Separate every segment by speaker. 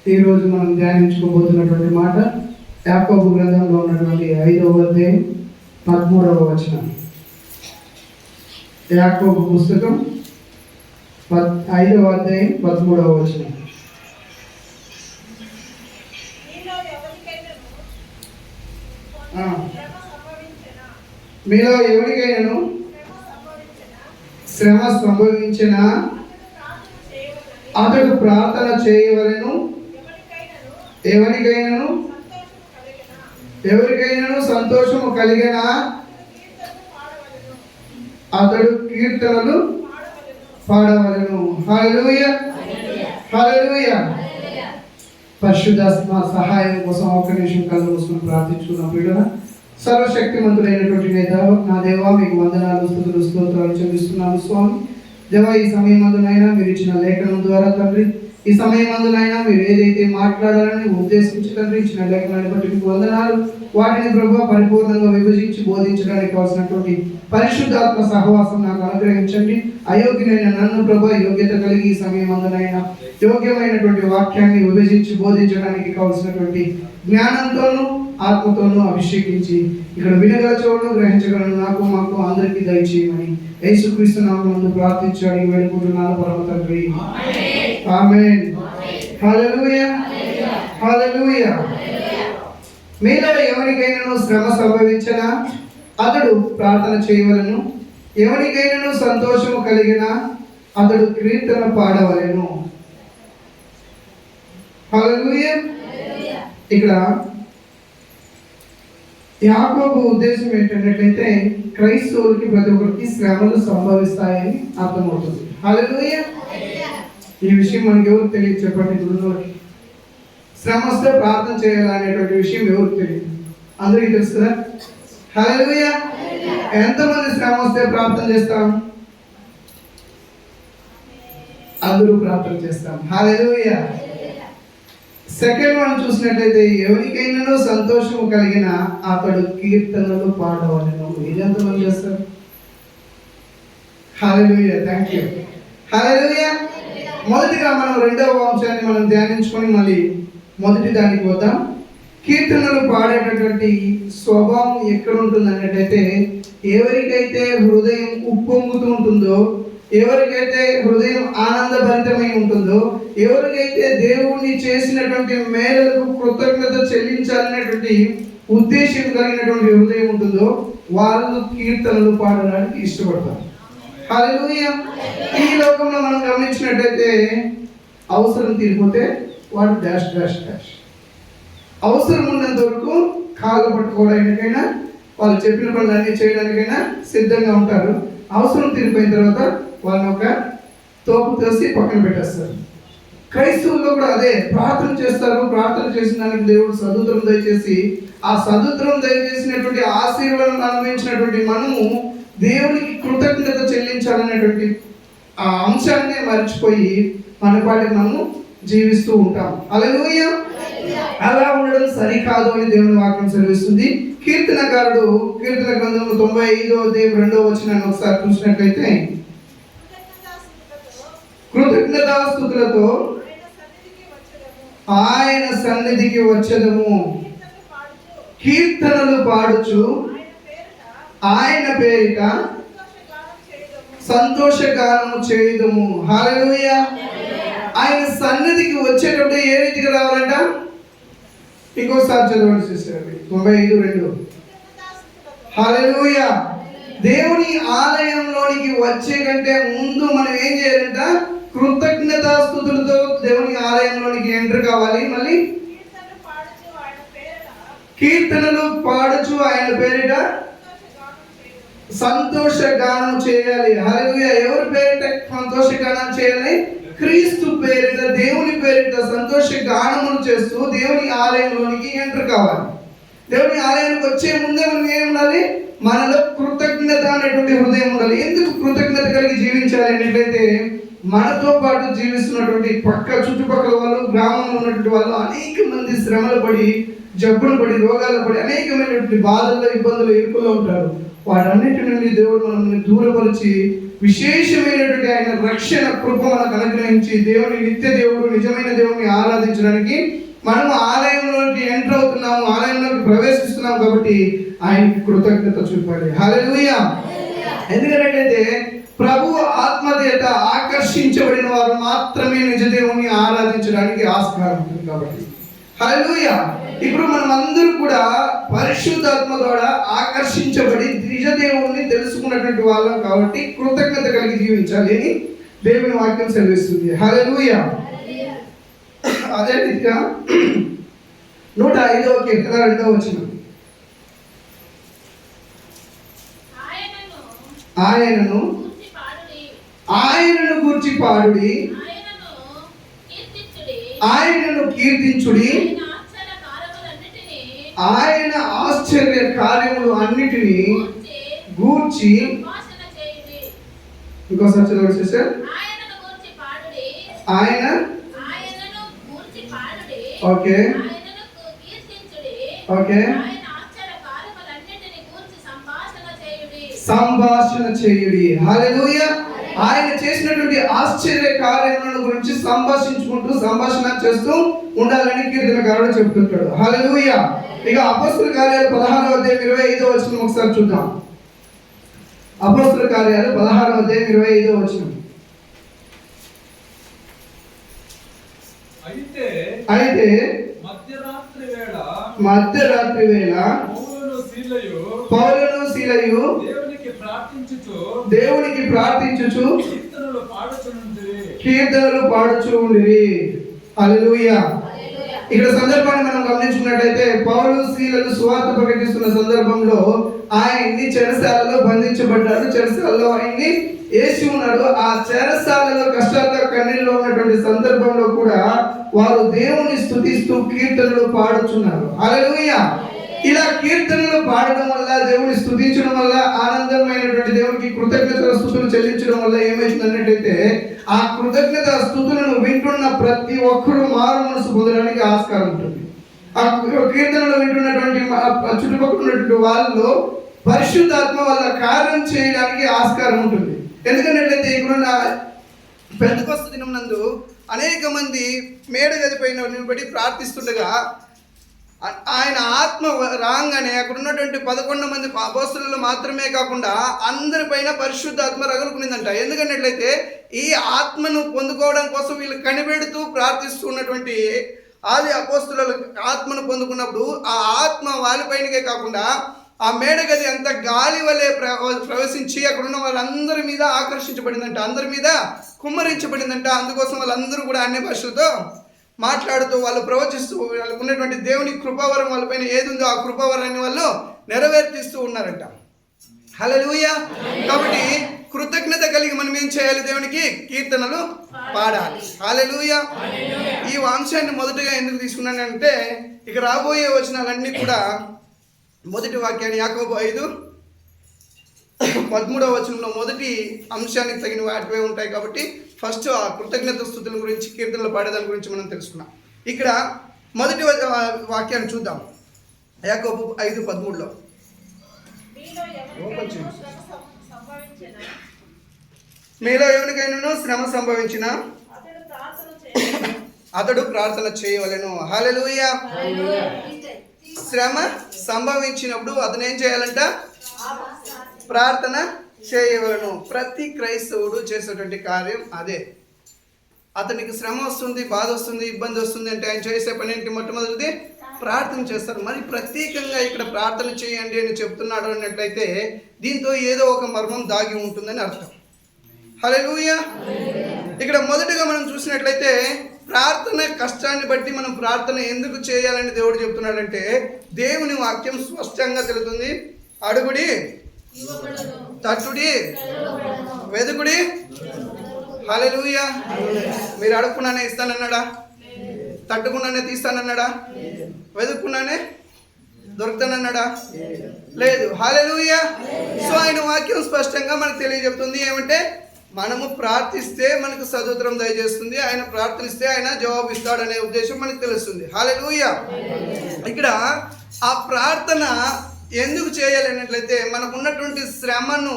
Speaker 1: ఈరోజు మనం ధ్యానించుకోబోతున్నటువంటి మాట యాకోబు గ్రంథంలో ఉన్నటువంటి 5వ అధ్యాయం 13వ వచనం. యాకోబు పుస్తకం 5వ అధ్యాయం 13వ వచనం. మీలో ఎవరికైనాను శ్రమ సంభవించిన అతడు ప్రార్థన చేయవలెను. ఎవరికైనాను సంతోషము కలిగిన అతడు కీర్తనలు పాడవలెను. హల్లెలూయా, హల్లెలూయా. పరిశుద్ధాత్మ సహాయం కోసం ఒక నిమిషం కళ్ళు మూసుకొని ప్రార్థించుకున్నాం. బిడ్డల సర్వశక్తిమంతుడైనటువంటి నా దేవా, మీకు వందనాలు, స్తుతులు, స్తోత్రాలు చెల్లిస్తున్నాను స్వామి. దేవా, ఈ సమయం అందునైనా మీరు ఇచ్చిన లేఖనం ద్వారా తండ్రి, ఈ సమయం అందునైనా మీరు ఏదైతే మాట్లాడాలని ఉద్దేశించి తండ్రి ఇచ్చిన లేఖనాన్ని బట్టి మీకు వందనాలు. వాటిని ప్రభు పరిపూర్ణంగా విభజించి బోధించడానికి కావాల్సినటువంటి పరిశుద్ధాత్మ సహవాసం నాకు అనుగ్రహించండి. అయోగ్యునైన నన్ను ప్రభు యోగ్యత కలిగి ఈ సమయం అందునైనా యోగ్యమైనటువంటి వాక్యాన్ని విభజించి బోధించడానికి కావాల్సినటువంటి జ్ఞానంతోనూ ఆత్మతోనూ అభిషేకించి ఇక్కడ వినగల చోటు గ్రహించగలను నాకు మాకు అందరికీ దయచేయమని యేసుక్రీస్తు నామమున ప్రార్థించి అడిగి వేడుకుంటున్నాను పరమ తండ్రి. ఆమేన్. హల్లెలూయా, హల్లెలూయా. మీలో ఎవరికైనాను శ్రమ సంభవించినా అతడు ప్రార్థన చేయవలెను. ఎవరికైనాను సంతోషము కలిగిన అతడు కీర్తన పాడవలెను. హల్లెలూయా. ఇక్కడ యాకోబు ఉద్దేశం ఏంటంటే క్రైస్తవులకి ప్రతి ఒక్కరికి శ్రమలు సంభవిస్తాయని అర్థమవుతుంది. హల్లెలూయా. ఈ విషయం మనకి ఎవరికి తెలియదు చెప్పండి. గురువులకి శ్రమ వస్తే ప్రార్థన చేయాలనేటువంటి విషయం ఎవరికి తెలియదు? అందరికీ తెలుసు కదా. హల్లెలూయా. ఎంతమంది శ్రమ వస్తే ప్రార్థన చేస్తాం? అందరూ ప్రార్థన చేస్తాం. హల్లెలూయా. సెకండ్ వన్ చూసినట్లయితే ఎవరికైనా సంతోషము కలిగిన అతడు కీర్తనలు పాడవలెను. ఇది ఎంతమంది చేస్తారు? హల్లెలూయా, థ్యాంక్ యూ. హల్లెలూయా. మొదటిగా మనం రెండవ అంశాన్ని మనం ధ్యానించుకొని మళ్ళీ మొదటి దానికి పోతాం. కీర్తనలు పాడేటటువంటి స్వభావం ఎక్కడ ఉంటుంది అన్నట్టయితే ఎవరికైతే హృదయం ఉప్పొంగుతూ ఉంటుందో, ఎవరికైతే హృదయం ఆనందభరితమై ఉంటుందో, ఎవరికైతే దేవుణ్ణి చేసినటువంటి మేలులకు కృతజ్ఞత చెల్లించాలనేటువంటి ఉద్దేశం కలిగినటువంటి హృదయం ఉంటుందో వాళ్ళు కీర్తనలు పాడడానికి ఇష్టపడతారు. హల్లెలూయా. ఈ లోకంలో మనం గమనించినట్టయితే అవసరం తీరిపోతే వాడు డాష్ డాష్ డాష్, అవసరం ఉన్నంత వరకు కాళ్ళు పట్టుకోవడానికైనా వాళ్ళు చెప్పిన పనులన్నీ చేయడానికైనా సిద్ధంగా ఉంటారు. అవసరం తీరిపోయిన తర్వాత వాళ్ళని ఒక తోపు తోసి పక్కన పెట్టేస్తారు. క్రైస్తవుల్లో కూడా అదే, ప్రార్థన చేస్తారు. ప్రార్థన చేసిన దానికి దేవుడు సదుత్తరం దయచేసి ఆ సదుత్తరం దయచేసినటువంటి ఆశీర్వాదం అనుభవించినటువంటి మనము దేవునికి కృతజ్ఞత చెల్లించాలనేటువంటి ఆ అంశాన్ని మర్చిపోయి మన పాటికి మనము జీవిస్తూ ఉంటాం. హల్లెలూయా. అలా ఉండడం సరికాదు అని దేవుని వాక్యం సెలవిస్తుంది. కీర్తనకారుడు కీర్తన గ్రంథంలో 95వ అధ్యాయం 2వ వచనాన్ని ఒకసారి చూసినట్లయితే, కృతజ్ఞతాస్తుతులతో ఆయన సన్నిధికి వచ్చదము, కీర్తనలు పాడుచు ఆయన పేరిట సంతోషగానము చేయుదము. హల్లెలూయా. ఆయన సన్నిధికి వచ్చేటప్పుడు ఏ రీతిగా రావాలంట? ఇంకోసారి చదవండి సిస్టర్. 95:2. హల్లెలూయా. దేవుని ఆలయంలోనికి వచ్చే కంటే ముందు మనం ఏం చేయాలంట? కృతజ్ఞతాస్తుతులతో దేవుని ఆలయంలోనికి ఎంటర్ కావాలి. మళ్ళీ కీర్తనలు పాడుచు ఆయన పేరిట సంతోష గానం చేయాలి. హల్లెలూయా. ఎవరి పేరిట సంతోష గానం చేయాలి? క్రీస్తు పేరిట, దేవుని పేరిట సంతోష గానములు చేస్తూ దేవుని ఆలయంలోనికి ఎంటర్ కావాలి. దేవుని ఆలయానికి వచ్చే ముందే మనం ఏం ఉండాలి? మనలో కృతజ్ఞత అనేటువంటి హృదయం ఉండాలి. ఎందుకు కృతజ్ఞత కలిగి జీవించాలి అన్నట్లయితే మనతో పాటు జీవిస్తున్నటువంటి చుట్టుపక్కల వాళ్ళు, గ్రామంలో ఉన్నటువంటి వాళ్ళు అనేక మంది శ్రమలు పడి, జబ్బులు పడి, రోగాలు పడి, అనేకమైనటువంటి బాధల్లో, ఇబ్బందులు, ఇరుకుల్లో ఉంటారు. వాటన్నిటి నుండి దేవుడు మనల్ని దూరపరిచి విశేషమైనటువంటి ఆయన రక్షణ కృప మనకు అనుగ్రహించి దేవుని నిత్య దేవుడు నిజమైన దేవుడిని ఆరాధించడానికి మనము ఆలయంలోకి ఎంటర్ అవుతున్నాము, ఆలయంలోకి ప్రవేశిస్తున్నాము కాబట్టి ఆయనకి కృతజ్ఞత చూపాలి. హల్లెలూయా. ఎందుకంటే ప్రభు ఆత్మదేత ఆకర్షించబడిన వారు మాత్రమే నిజ దేవుని ఆరాధించడానికి ఆస్కారం ఉంటుంది కాబట్టి. హల్లెలూయా. ఇప్పుడు మనం అందరూ కూడా పరిశుద్ధాత్మ ద్వారా ఆకర్షించబడి నిజ దేవుణ్ణి తెలుసుకున్నటువంటి వాళ్ళం కాబట్టి కృతజ్ఞత కలిగి జీవించాలి అని దేవుని వాక్యం సెలవిస్తుంది. హల్లెలూయా. అదే రీతిగా 105వ కీర్తన 2వ వచనం, ఆయనను గూర్చి పాడుడి, ఆయనను కీర్తించుడి, ఆయన ఆశ్చర్య కార్యములు అన్నిటినీ గూర్చి. ఇంకోసారి చదవండి సార్. ఆయన ఓకే ఓకే సంభాషణ చేయుడి. హల్లెలూయా. ఆయన చేసినటువంటి ఆశ్చర్య కార్యములను గురించి సంభాషణ చేస్తూ ఉండాలని కీర్తనకారుడు చెప్తుంటాడు. హల్లెలూయా. ఇక అపొస్తలుల కార్యాలు 16వ అధ్యాయం 25వ వచనం ఒకసారి చూద్దాం. అపొస్తలుల కార్యాలు 16వ అధ్యాయం 25వ వచనం. అయితే మధ్యరాత్రి వేళ పౌలును సీలయు దేవునికి ప్రార్థించుచు కీర్తనలు పాడుచు ఉండిరి. హల్లెలూయా. ఇక్కడ సందర్భాన్ని మనం గమనించుకున్నట్లయితే పౌలు సీలలు సువార్త ప్రకటిస్తున్న సందర్భంలో ఆయన్ని చెరసాలలో బంధించబడ్డారు. చెరసాలలో ఆయన్ని వేసి ఉన్నాడు. ఆ చెరసాలలో కష్టాలతో కన్నీళ్ళలో ఉన్నటువంటి సందర్భంలో కూడా వారు దేవుని స్తుతిస్తూ కీర్తనలు పాడుచున్నారు. హల్లెలూయా. ఇలా కీర్తనలు పాడడం వల్ల, దేవుని స్తుతించడం వల్ల, ఆనందమైనటువంటి దేవునికి కృతజ్ఞత స్తుతులు చెల్లించడం వల్ల ఏమైంది అన్నట్టయితే ఆ కృతజ్ఞత స్తుతులను వింటున్న ప్రతి ఒక్కరూ మారు మనసు పొందడానికి ఆస్కారం ఉంటుంది. ఆ కీర్తనలు వింటున్నటువంటి చుట్టుపక్కల ఉన్నటువంటి వాళ్ళలో పరిశుద్ధాత్మ వల్ల కార్యం చేయడానికి ఆస్కారం ఉంటుంది. ఎందుకంటే ఇప్పుడున్న పెంతెకొస్తు దినం నందు అనేక మంది మేడ గదిపైన నిలబడి ప్రార్థిస్తుండగా ఆయన ఆత్మ రాగానే అక్కడ ఉన్నటువంటి 11 మంది అపోస్తలులు మాత్రమే కాకుండా అందరిపైన పరిశుద్ధాత్మ రగులుకునిందంట. ఎందుకంటే ఈ ఆత్మను పొందుకోవడం కోసం వీళ్ళు కనిపెడుతూ ప్రార్థిస్తున్నటువంటి ఆది అపోస్తలులు ఆత్మను పొందుకున్నప్పుడు ఆ ఆత్మ వాళ్ళపైనకే కాకుండా ఆ మేడగది అంత గాలి వలె ప్రవేశించి అక్కడ ఉన్న వాళ్ళందరి మీద ఆకర్షించబడిందంట, అందరి మీద కుమ్మరించబడిందంట. అందుకోసం వాళ్ళందరూ కూడా అన్య భాషలతో మాట్లాడుతూ వాళ్ళు ప్రవచిస్తూ వాళ్ళకు ఉన్నటువంటి దేవుని కృపావరం వాళ్ళపైన ఏది ఉందో ఆ కృపావరాన్ని వాళ్ళు నెరవేర్తిస్తూ ఉన్నారంట. హల్లెలూయా. కాబట్టి కృతజ్ఞత కలిగి మనం ఏం చేయాలి? దేవునికి కీర్తనలు పాడాలి. హల్లెలూయా. ఈ అంశాన్ని మొదటగా ఎందుకు తీసుకున్నానంటే ఇక రాబోయే వచనాలన్నీ కూడా మొదటి వాక్యాన్ని యాకోబు 5:13వ వచనంలో మొదటి అంశానికి తగిన వాటివే ఉంటాయి కాబట్టి ఫస్ట్ ఆ కృతజ్ఞత స్తుతుల గురించి, కీర్తనలు పాడేదాని గురించి మనం తెలుసుకున్నాం. ఇక్కడ మొదటి వాక్యాన్ని చూద్దాం. యాకోబు 5:13లో మీలో ఎవరికైనా శ్రమ సంభవించిన అతడు ప్రార్థన చేయవలెను. హల్లెలూయా. శ్రమ సంభవించినప్పుడు అతను ఏం చేయాలంట? ప్రార్థన చేయవలను. ప్రతి క్రైస్తవుడు చేసేటువంటి కార్యం అదే. అతనికి శ్రమ వస్తుంది, బాధ వస్తుంది, ఇబ్బంది వస్తుంది అంటే ఆయన చేసే పని ఏంటి? మొట్టమొదటిది ప్రార్థన చేస్తారు. మరి ప్రత్యేకంగా ఇక్కడ ప్రార్థన చేయండి అని చెప్తున్నాడు అన్నట్లయితే దీంతో ఏదో ఒక మర్మం దాగి ఉంటుందని అర్థం. హల్లెలూయా. ఇక్కడ మొదటగా మనం చూసినట్లయితే ప్రార్థన కష్టాన్ని బట్టి మనం ప్రార్థన ఎందుకు చేయాలని దేవుడు చెప్తున్నాడంటే దేవుని వాక్యం స్పష్టంగా తెలుస్తుంది. అడుగుడి, తట్టుడి, వెదుకుడి. హల్లెలూయా. మీరు అడుగుకున్నానే ఇస్తానన్నాడా? తట్టుకున్నానే తీస్తానన్నాడా? వెదుక్కున్నానే దొరుకుతానన్నాడా? లేదు. హల్లెలూయా. సో ఆయన వాక్యం స్పష్టంగా మనకు తెలియజెప్తుంది ఏమంటే మనము ప్రార్థిస్తే మనకు సదుత్తరం దయచేస్తుంది, ఆయన ప్రార్థిస్తే ఆయన జవాబు ఇస్తాడనే ఉద్దేశం మనకు తెలుస్తుంది. హల్లెలూయా. ఇక్కడ ఆ ప్రార్థన ఎందుకు చేయాలి అన్నట్లయితే మనకు ఉన్నటువంటి శ్రమను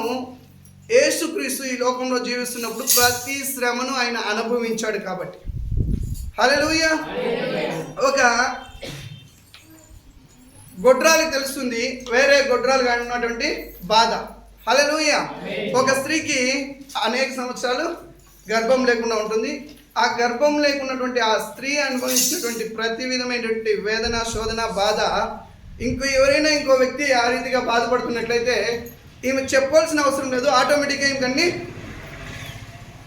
Speaker 1: యేసుక్రీస్తు ఈ లోకంలో జీవిస్తున్నప్పుడు ప్రతి శ్రమను ఆయన అనుభవించాడు కాబట్టి. హల్లెలూయా. ఒక గొడ్రాలికి తెలుస్తుంది వేరే గొడ్రాలు కానీ ఉన్నటువంటి బాధ. హల్లెలూయా. ఒక స్త్రీకి అనేక సంవత్సరాలు గర్భం లేకుండా ఉంటుంది. ఆ గర్భం లేకున్నటువంటి ఆ స్త్రీ అనుభవించినటువంటి ప్రతి విధమైనటువంటి వేదన, శోధన, బాధ ఎవరైనా ఇంకో వ్యక్తి ఆ రీతిగా బాధపడుతున్నట్లయితే ఈమె చెప్పాల్సిన అవసరం లేదు, ఆటోమేటిక్గా ఇంకన్నీ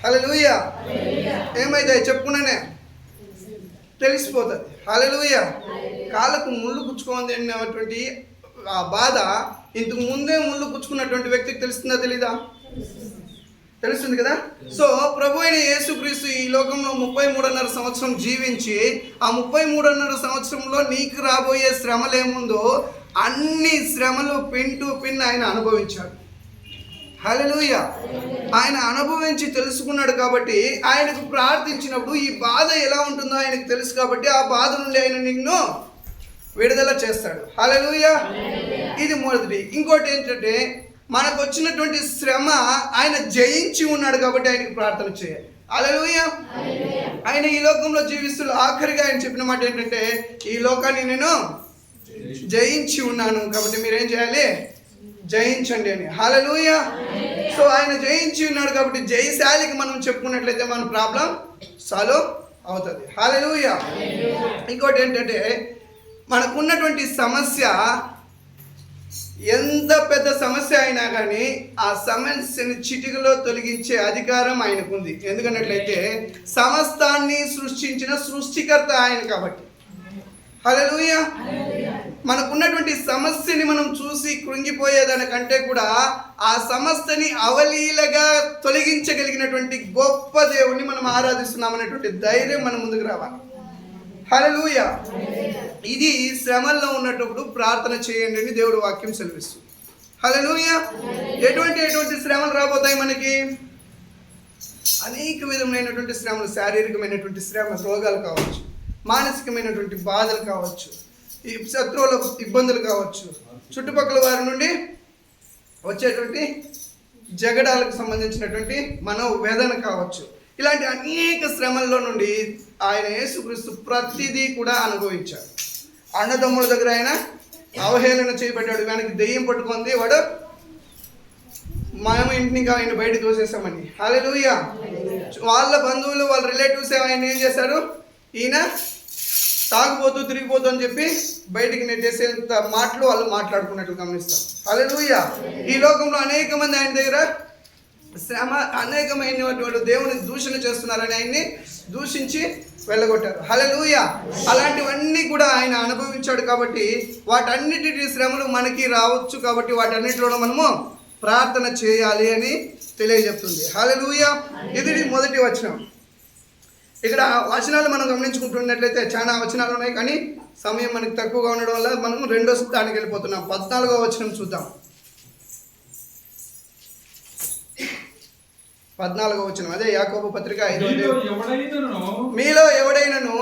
Speaker 1: హల్లెలూయా ఏమైతే చెప్పుకున్నానే తెలిసిపోతుంది. హల్లెలూయా. కాళ్ళకు ముళ్ళు గుచ్చుకోండి అన్నటువంటి ఆ బాధ ఇంతకు ముందే ముళ్ళు గుచ్చుకున్నటువంటి వ్యక్తికి తెలుస్తుందా తెలీదా? తెలుస్తుంది కదా. సో ప్రభు అయిన యేసుక్రీస్తు ఈ లోకంలో 33.5 సంవత్సరం జీవించి ఆ 33.5 సంవత్సరంలో నీకు రాబోయే శ్రమలు ఏముందో అన్ని శ్రమలు పిన్ టు పిన్ ఆయన అనుభవించాడు. హల్లెలూయా. ఆయన అనుభవించి తెలుసుకున్నాడు కాబట్టి ఆయనకు ప్రార్థించినప్పుడు ఈ బాధ ఎలా ఉంటుందో ఆయనకు తెలుసు కాబట్టి ఆ బాధ నుండి ఆయన నిన్ను విడుదల చేస్తాడు. హల్లెలూయా. ఇది మొదటిది. ఇంకోటి ఏంటంటే మనకు వచ్చినటువంటి శ్రమ ఆయన జయించి ఉన్నాడు కాబట్టి ఆయనకు ప్రార్థన చేయాలి. హల్లెలూయా. ఆయన ఈ లోకంలో జీవిస్తూ ఆఖరిగా ఆయన చెప్పిన మాట ఏంటంటే ఈ లోకాన్ని నేను జయించి ఉన్నాను కాబట్టి మీరేం చేయాలి? జయించండి అని. హల్లెలూయా. సో ఆయన జయించి ఉన్నాడు కాబట్టి జయశాలికి మనం చెప్పుకున్నట్లయితే మన ప్రాబ్లం సాల్వ్ అవుతుంది. హల్లెలూయా. ఇంకోటి ఏంటంటే మనకున్నటువంటి సమస్య ఎంత పెద్ద సమస్య అయినా కానీ ఆ సమస్యని చిటికలో తొలగించే అధికారం ఆయనకుంది. ఎందుకన్నట్లయితే సమస్తాన్ని సృష్టించిన సృష్టికర్త ఆయన కాబట్టి. హల్లెలూయా. మనకున్నటువంటి సమస్యని మనం చూసి కృంగిపోయేదానికంటే కూడా ఆ సమస్యని అవలీలగా తొలగించగలిగినటువంటి గొప్ప దేవుణ్ణి మనం ఆరాధిస్తున్నాం అనేటువంటి ధైర్యం మన ముందుకు రావాలి. హల్లెలూయా. ఇది శ్రమల్లో ఉన్నప్పుడు ప్రార్థన చేయండి అని దేవుడు వాక్యం సెలవిస్తుంది. హల్లెలూయా. ఎటువంటి శ్రమలు రాబోతాయి మనకి? అనేక విధమైనటువంటి శ్రమలు, శారీరకమైనటువంటి శ్రమ, రోగాలు కావచ్చు, మానసికమైనటువంటి బాధలు కావచ్చు, ఈ శత్రువుల ఇబ్బందులు కావచ్చు, చుట్టుపక్కల వారి నుండి వచ్చేటువంటి జగడాలకు సంబంధించినటువంటి మనోవేదన కావచ్చు. ఇలాంటి అనేక శ్రమల్లో నుండి ఆయన యేసుక్రీస్తు ప్రతిదీ కూడా అనుభవించాడు. అన్నదమ్ముల దగ్గర ఆయన అవహేళన చేయబడ్డాడు. ఆయనకి దెయ్యం పట్టుకుంది, వాడు మనం ఇంటిని ఆయన బయట తోసేసామని. హల్లెలూయా. వాళ్ళ బంధువులు, వాళ్ళ రిలేటివ్స్ ఆయన ఏం చేశారు? ఈయన తాగుపోతూ తిరిగిపోతూ అని చెప్పి బయటికి నెట్టేసేంత మాటలు వాళ్ళు మాట్లాడుకున్నట్లు గమనిస్తాం. హల్లెలూయా. ఈ లోకంలో అనేక మంది ఆయన దగ్గర శ్రమ, అనేకమైనటువంటి దేవుని దూషణ చేస్తున్నారని ఆయన్ని దూషించి వెళ్ళగొట్టారు. హల్లెలూయా. అలాంటివన్నీ కూడా ఆయన అనుభవించాడు కాబట్టి వాటన్నిటి శ్రమలు మనకి రావచ్చు కాబట్టి వాటన్నిటిలోనూ మనము ప్రార్థన చేయాలి అని తెలియజెప్తుంది. హల్లెలూయా. ఇది మొదటి వచనం. ఇక్కడ వచనాలు మనం గమనించుకుంటున్నట్లయితే చాలా వచనాలు ఉన్నాయి, కానీ సమయం మనకి తక్కువగా ఉండడం వల్ల మనం రెండో దానికి వెళ్ళిపోతున్నాం. 14వ వచనం చూద్దాం. 14వ వచనం, అదే యాకోబు పత్రిక 5వ అధ్యాయం. మీలో ఎవడైనను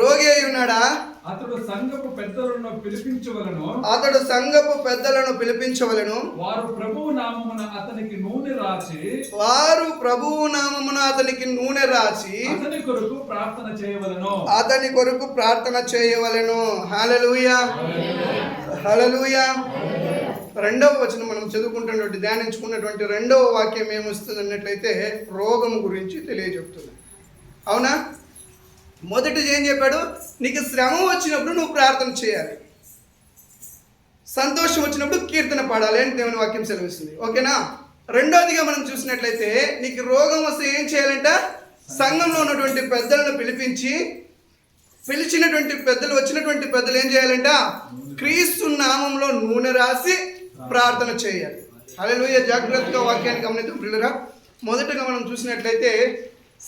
Speaker 1: రోగి అయి ఉన్నాడా? అతడు సంఘపు పెద్దలను పిలిపించవలెను. వారు ప్రభువు నామమున అతనికి నూనె రాచి అతని కొరకు ప్రార్థన చేయవలెను. హల్లెలూయా. హల్లెలూయా. రెండవ వచనం మనం చదువుకుంటున్నటువంటి, ధ్యానించుకున్నటువంటి రెండవ వాక్యం ఏమొస్తుంది అన్నట్లయితే రోగం గురించి తెలియజెప్తుంది. అవునా? మొదటిది ఏం చెప్పాడు? నీకు శ్రమ వచ్చినప్పుడు నువ్వు ప్రార్థన చేయాలి, సంతోషం వచ్చినప్పుడు కీర్తన పాడాలి అని దేవుని వాక్యం సెలవిస్తుంది. ఓకేనా? రెండోదిగా మనం చూసినట్లయితే నీకు రోగం వస్తే ఏం చేయాలంట? సంఘంలో ఉన్నటువంటి పెద్దలను పిలిచినటువంటి పెద్దలు, వచ్చినటువంటి పెద్దలు ఏం చేయాలంట? క్రీస్తు నామంలో నూనె రాసి ప్రార్థన చేయాలి. హల్లెలూయా. జాగ్రత్తగా వాక్యాన్ని గమనిద్దాం ప్రియులారా. మొదటగా మనం చూసినట్లయితే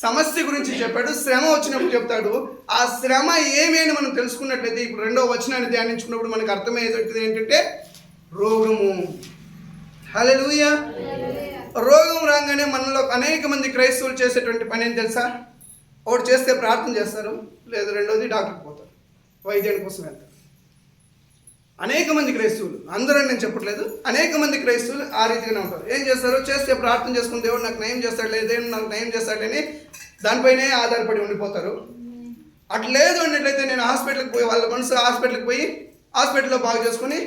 Speaker 1: సమస్య గురించి చెప్పాడు, శ్రమ వచ్చినప్పుడు చెప్తాడు. ఆ శ్రమ ఏమి అని మనం తెలుసుకున్నట్లయితే ఇప్పుడు రెండో వచనాన్ని ధ్యానించుకున్నప్పుడు మనకు అర్థమయ్యేది ఏంటంటే రోగము. హల్లెలూయా. రోగం రాగానే మనలో అనేక మంది క్రైస్తవులు చేసేటువంటి పని ఏం తెలుసా? ఒకటి చేస్తే ప్రార్థన చేస్తారు, లేదు రెండోది డాక్టర్కి పోతారు, వైద్యాని కోసం వెళ్తారు. అనేక మంది క్రైస్తవులు, అందరూ నేను చెప్పట్లేదు, అనేక మంది క్రైస్తవులు ఆ రీతిగానే ఉంటారు. ఏం చేస్తారు? చేస్తే ప్రార్థన చేసుకుని దేవుడు నాకు నయం చేస్తాడులే, దేవుడు నాకు నయం చేస్తాడని దానిపైనే ఆధారపడి ఉండిపోతారు. అట్లా లేదు అన్నట్లయితే నేను హాస్పిటల్కి పోయి, వాళ్ళ మనసు హాస్పిటల్కి పోయి హాస్పిటల్లో బాగు చేసుకుని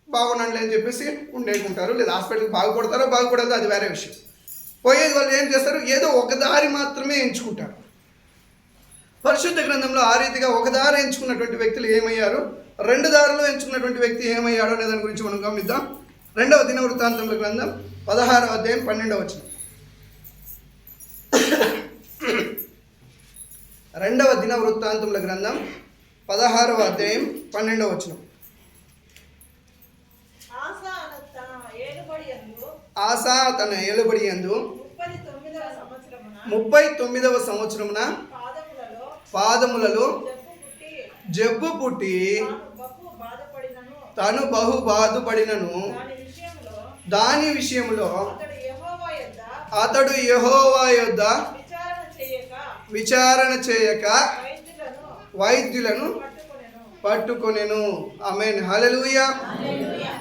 Speaker 1: బాగున్నాను అని చెప్పేసి ఉండేకుంటారు. లేదా హాస్పిటల్కి బాగుపడతారో బాగుపడదో అది వేరే విషయం. పోయేది వాళ్ళు ఏం చేస్తారు? ఏదో ఒక దారి మాత్రమే ఎంచుకుంటారు. పరిశుద్ధ గ్రంథంలో ఆ రీతిగా ఒక దారి ఎంచుకున్నటువంటి వ్యక్తులు ఏమయ్యారు, రెండు దారులు ఎంచుకున్నటువంటి వ్యక్తి ఏమయ్యాడు అనే దాని గురించి మనం గమనిద్దాం. 2వ దినవృత్తాంతముల గ్రంథం 16వ అధ్యాయం 12వ వచనం. 2వ దినవృత్తాంతముల గ్రంథం 16వ అధ్యాయం 12వ వచనం. ఆసా తన ఏలుబడి యందు 39వ సంవత్సరమున పాదములలో జబ్బు పుట్టి తను బహు బాధపడినను దాని విషయంలో అతడు యెహోవా యొద్ద విచారణ చేయక వైద్యులను పట్టుకొనెను. ఆమేన్. హల్లెలూయా,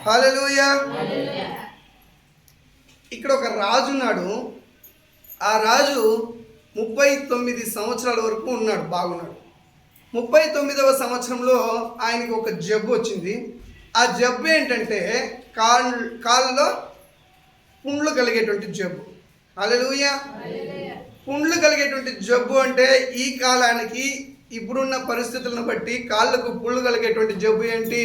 Speaker 1: హల్లెలూయా. ఇక్కడ ఒక రాజు ఉన్నాడు. ఆ రాజు 39 సంవత్సరాల వరకు ఉన్నాడు, బాగున్నాడు. 39వ సంవత్సరంలో ఆయనకి ఒక జబ్బు వచ్చింది. ఆ జబ్బు ఏంటంటే కాళ్ళలో పుండ్లు కలిగేటువంటి జబ్బు. హల్లెలూయా. పుండ్లు కలిగేటువంటి జబ్బు అంటే ఈ కాలానికి ఇప్పుడున్న పరిస్థితులను బట్టి కాళ్ళకు పుండ్లు కలిగేటువంటి జబ్బు ఏంటి?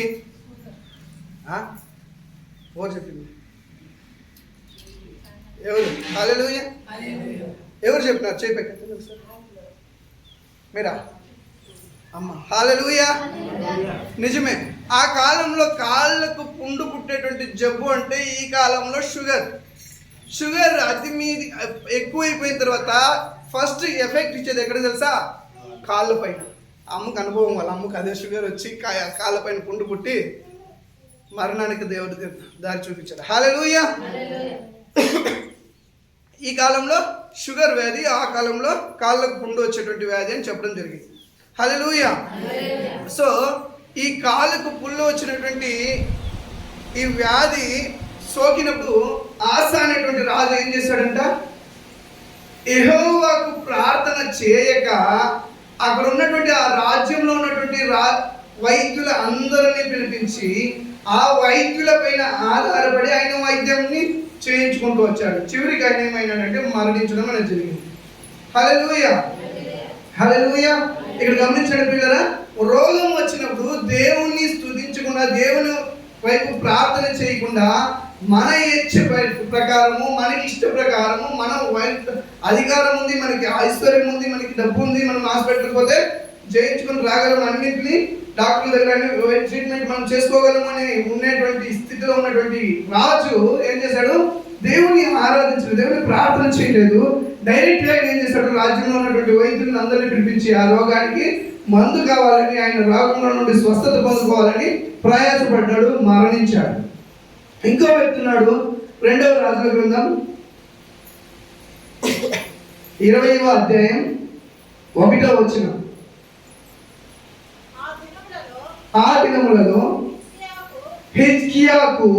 Speaker 1: ఎవరు చెప్పింది? ఎవరు? హల్లెలూయా. ఎవరు చెప్పినారు? చేపెట్టండి ఒకసారి. మీరా? అమ్మ. హల్లెలూయా. నిజమే. ఆ కాలంలో కాళ్ళకు పుండు పుట్టేటువంటి జబ్బు అంటే ఈ కాలంలో షుగర్ అతి మీది ఎక్కువైపోయిన తర్వాత ఫస్ట్ ఎఫెక్ట్ ఇచ్చేది ఎక్కడ తెలుసా? కాళ్ళ పైన. అమ్మకు అనుభవం, వాళ్ళ అమ్మకు అదే షుగర్ వచ్చి కాళ్ళ పైన పుండు పుట్టి మరణానికి దేవుడు దారి చూపించాడు. హల్లెలూయా. ఈ కాలంలో షుగర్ వ్యాధి, ఆ కాలంలో కాళ్ళకు పుండు వచ్చేటువంటి వ్యాధి అని చెప్పడం జరిగింది. హల్లెలూయా. సో ఈ కాళ్ళకు పుండు వచ్చినటువంటి ఈ వ్యాధి సోకినప్పుడు ఆసా అనేటువంటి రాజు ఏం చేశాడంట? యెహోవాకు ప్రార్థన చేయక అక్కడ ఉన్నటువంటి ఆ రాజ్యంలో ఉన్నటువంటి వైద్యుల అందరినీ పిలిపించి ఆ వైద్యుల పైన ఆధారపడి ఆయన వైద్యంని చేయించుకుంటూ వచ్చాడు. చివరికి ఆయన ఏమైనాడంటే మరణించడం అనేది జరిగింది. హల్లెలూయా, హల్లెలూయా. ఇక్కడ గమనించండి పిల్లరా, రోగం వచ్చినప్పుడు దేవుణ్ణి స్తుతించకుండా, దేవుని వైపు ప్రార్థన చేయకుండా, మన ఇచ్చ ప్రకారము, మనకి ఇష్ట ప్రకారము, మన అధికారం ఉంది, మనకి ఐశ్వర్యం ఉంది, మనకి డబ్బు ఉంది, మనం హాస్పిటల్కి పోతే చేయించుకుని రాగలం, అన్నింటినీ డాక్టర్ దగ్గర ట్రీట్మెంట్ మనం చేసుకోగలము అని ఉన్నటువంటి స్థితిలో ఉన్నటువంటి రాజు ఏం చేశాడు? దేవుని ఆరాధించలేదు, దేవుని ప్రార్థన చేయలేదు. డైరెక్ట్గా ఆయన ఏం చేశాడు? రాజ్యంలో ఉన్నటువంటి వైద్యులను అందరినీ పిలిపించి ఆ రోగానికి మందు కావాలని, ఆయన రోగంలో నుండి స్వస్థత పొందుకోవాలని ప్రయాసపడ్డాడు, మరణించాడు. ఇంకో వ్యక్తి ఉన్నాడు. 2వ రాజుల గ్రంథం 20వ అధ్యాయం 1వ వచనం. ఆ దినములలో హిజ్కియాకు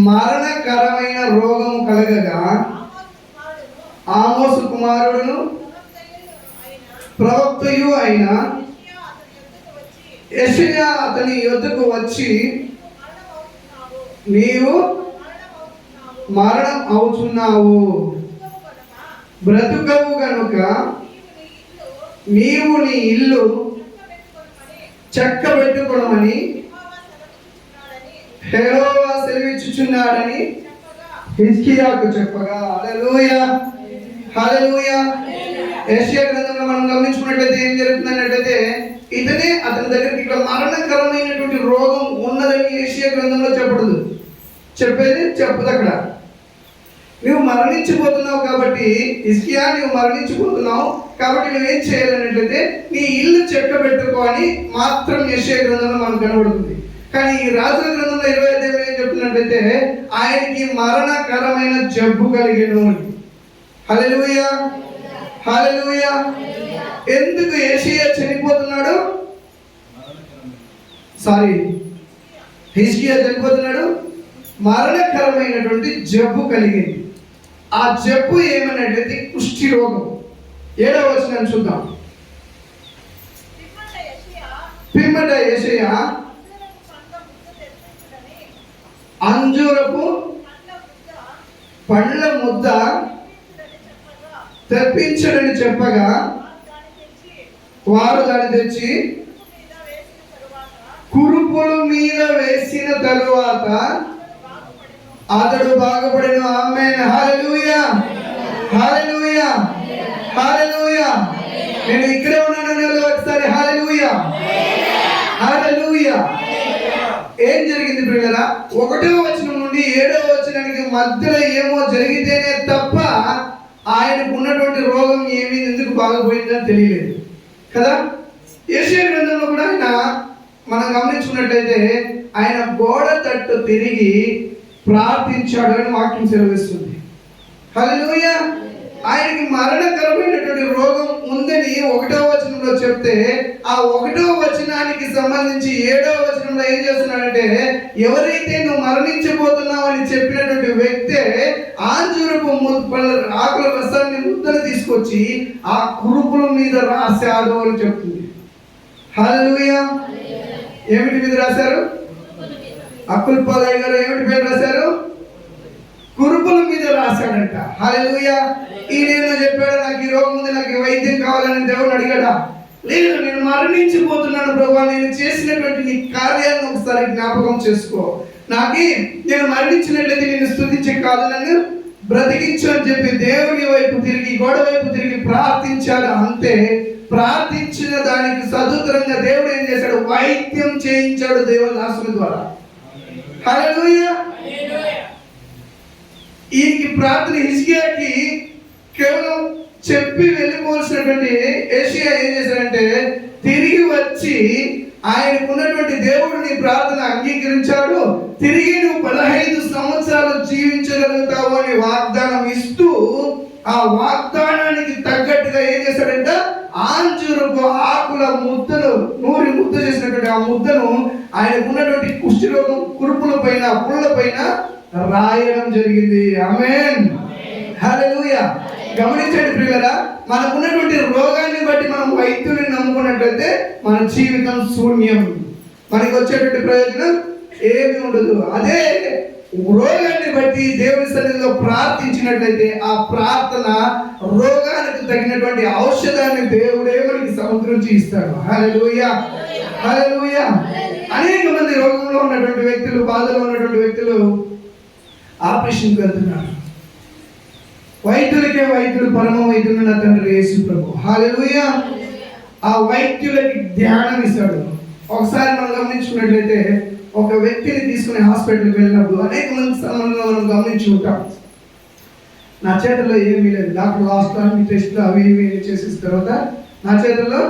Speaker 1: మరణకరమైన రోగం కలగగా ఆమోసు కుమారుడును ప్రవక్తయు అయిన యెషయా అతని యొద్దకు వచ్చి, నీవు మరణం అవుతున్నావు, బ్రతుకవు గనుక నీవు నీ ఇల్లు చక్కబెట్టుకోమని యెహోవా సెలవిచ్చుచున్నాడని హిజ్కియాకు చెప్పగా. హల్లెలూయా, హల్లెలూయా. యెషయా గ్రంథంలో మనం గమనించుకున్నట్లయితే ఏం జరుగుతుందన్నట్లయితే ఇతనే అతని దగ్గరికి ఇక్కడ మరణకరమైనటువంటి రోగం ఉన్నదని యెషయా గ్రంథంలో చెప్పదు అక్కడ. నువ్వు మరణించిపోతున్నావు కాబట్టి, హిజ్కియా నువ్వు మరణించిపోతున్నావు కాబట్టి నువ్వేం చేయాలన్నట్లయితే నీ ఇల్లు చెక్కబెట్టుకో అని మాత్రం యెషయా గ్రంథంలో మనకు కనబడుతుంది. కానీ ఈ రాజుల గ్రంథంలో 20వ అధ్యాయంలో ఏం చెప్తున్నట్లయితే ఆయనకి మరణకరమైన జబ్బు కలిగెను. హల్లెలూయా, హల్లెలూయా. ఎందుకు యెషయా చనిపోతున్నాడు? హిజ్కియా చనిపోతున్నాడు. మరణకరమైనటువంటి జబ్బు కలిగింది. ఆ జబ్బు ఏమన్నట్లయితే కుష్టి రోగం. 7వ వచనాన్ని చూద్దాం. పిమ్మట యెషయా అంజూరపు పండ్ల ముద్ద తెప్పించడని చెప్పగా వారు దాన్ని తెచ్చి కురుపుల మీద వేసిన తరువాత అతడు బాగుపడెను. ఆమేన్. హల్లెలూయా, హల్లెలూయా, హల్లెలూయా. నేను ఇక్కడే ఉన్నాను. ఒకసారి హల్లెలూయా, హల్లెలూయా. ఏం జరిగింది ప్రియులారా? 1వ వచనం నుండి 7వ వచనానికి మధ్యలో ఏమో జరిగితేనే తప్ప ఆయనకు ఉన్నటువంటి రోగం ఏమీ ఎందుకు బాగుపోయిందని తెలియలేదు కదా. యెషయా గ్రంథంలో కూడా మనం గమనించుకున్నట్లయితే ఆయన గోడ తట్టు తిరిగి ప్రార్థించాడు అని వాక్యం సెలవిస్తుంది. హల్లెలూయా. ఆయనకి మరణకరమైనటువంటి రోగం ఉందని 1వ వచనంలో చెప్తే, ఆ 1వ వచనానికి సంబంధించి 7వ వచనంలో ఏం చేస్తున్నాడంటే, ఎవరైతే నువ్వు మరణించబోతున్నావు అని చెప్పినటువంటి వ్యక్తే ఆంజూరపు ఆకుల రసాన్ని ముద్దను తీసుకొచ్చి ఆ కురుపుల మీద రాశాడు అని చెప్తుంది. హల్లెలూయా. ఏమిటి మీద రాశారు? అక్కుల్ పాలయ్య గారు ఏమిటి పేరు రాశారు? కురుపుల మీద రాశాడంట. హల్లెలూయా. ఈయన చెప్పాడు, నాకు ఈ రోగం ఉంది, నాకు ఈ వైద్యం కావాలని దేవుని అడిగాడా? లేదు, నేను మరణించిపోతున్నాను ప్రభువా, నేను చేసినటువంటి నీ కార్యాలను ఒకసారి జ్ఞాపకం చేసుకో. నేను మరణించినట్లయితే నేను స్తుతించే కాదు, నన్ను బ్రతికించు అని చెప్పి దేవుని వైపు తిరిగి, గోడ వైపు తిరిగి ప్రార్థించాడు. అంతే. ప్రార్థించిన దానికి సదుత్తరంగా దేవుడు ఏం చేశాడు? వైద్యం చేయించాడు దేవుని దాసుని ద్వారా. హల్లెలూయా. ఈయనకి ప్రార్థన, హిజ్కియాకి కేవలం చెప్పి వెళ్ళిపోవలసినటువంటి యెషయా ఏం చేశాడంటే, తిరిగి వచ్చి ఆయనకున్నటువంటి దేవుడిని ప్రార్థన అంగీకరించాడు. తిరిగి నువ్వు 15 సంవత్సరాలు జీవించగలుగుతావు అని వాగ్దానం ఇస్తూ, ఆ వాగ్దానానికి తగ్గట్టుగా ఏం చేశాడంట, ఆంజూరపు ఆకుల ముద్దను నూరి ముద్ద చేసినటువంటి ఆ ముద్దను ఆయనకున్నటువంటి కుష్ఠరోగం కురుపుల పైన, పుళ్ళ పైన రాయడం జరిగింది. ఆమేన్. హల్లెలూయా. గమనించండి ప్రియులారా, మనకున్నటువంటి రోగాన్ని బట్టి మనం వైద్యుని నమ్ముకున్నట్లయితే మన జీవితం శూన్యం. మనకి వచ్చేటువంటి ప్రయోజనం ఏమి ఉండదు. అదే రోగాన్ని బట్టి దేవుని సన్నిధిలో ప్రార్థించినట్లయితే ఆ ప్రార్థన రోగానికి తగినటువంటి ఔషధాన్ని దేవుడే మనకి సమకూర్చి ఇస్తాడు. హల్లెలూయా, హల్లెలూయా. అనేక మంది రోగంలో ఉన్నటువంటి వ్యక్తులు, బాధలో ఉన్నటువంటి వ్యక్తులు ఆపరేషన్కి వెళ్తున్నారు. వైద్యులకే వైద్యుడు, పరమ వైద్యుడు నా తండ్రి యేసు ప్రభు. హల్లెలూయా. ఆ వైద్యులకి ధ్యానం ఇస్తాడు. ఒకసారి మనం గమనించుకున్నట్లయితే, ఒక వ్యక్తిని తీసుకుని హాస్పిటల్కి వెళ్ళినప్పుడు అనేక మంది సమయంలో మనం గమనించి ఉంటాం, నా చేతుల్లో ఏమీ లేదు, డాక్టర్ లాస్ట్ టెస్ట్లు అవి ఇవి చేసిన తర్వాత నా చేతుల్లో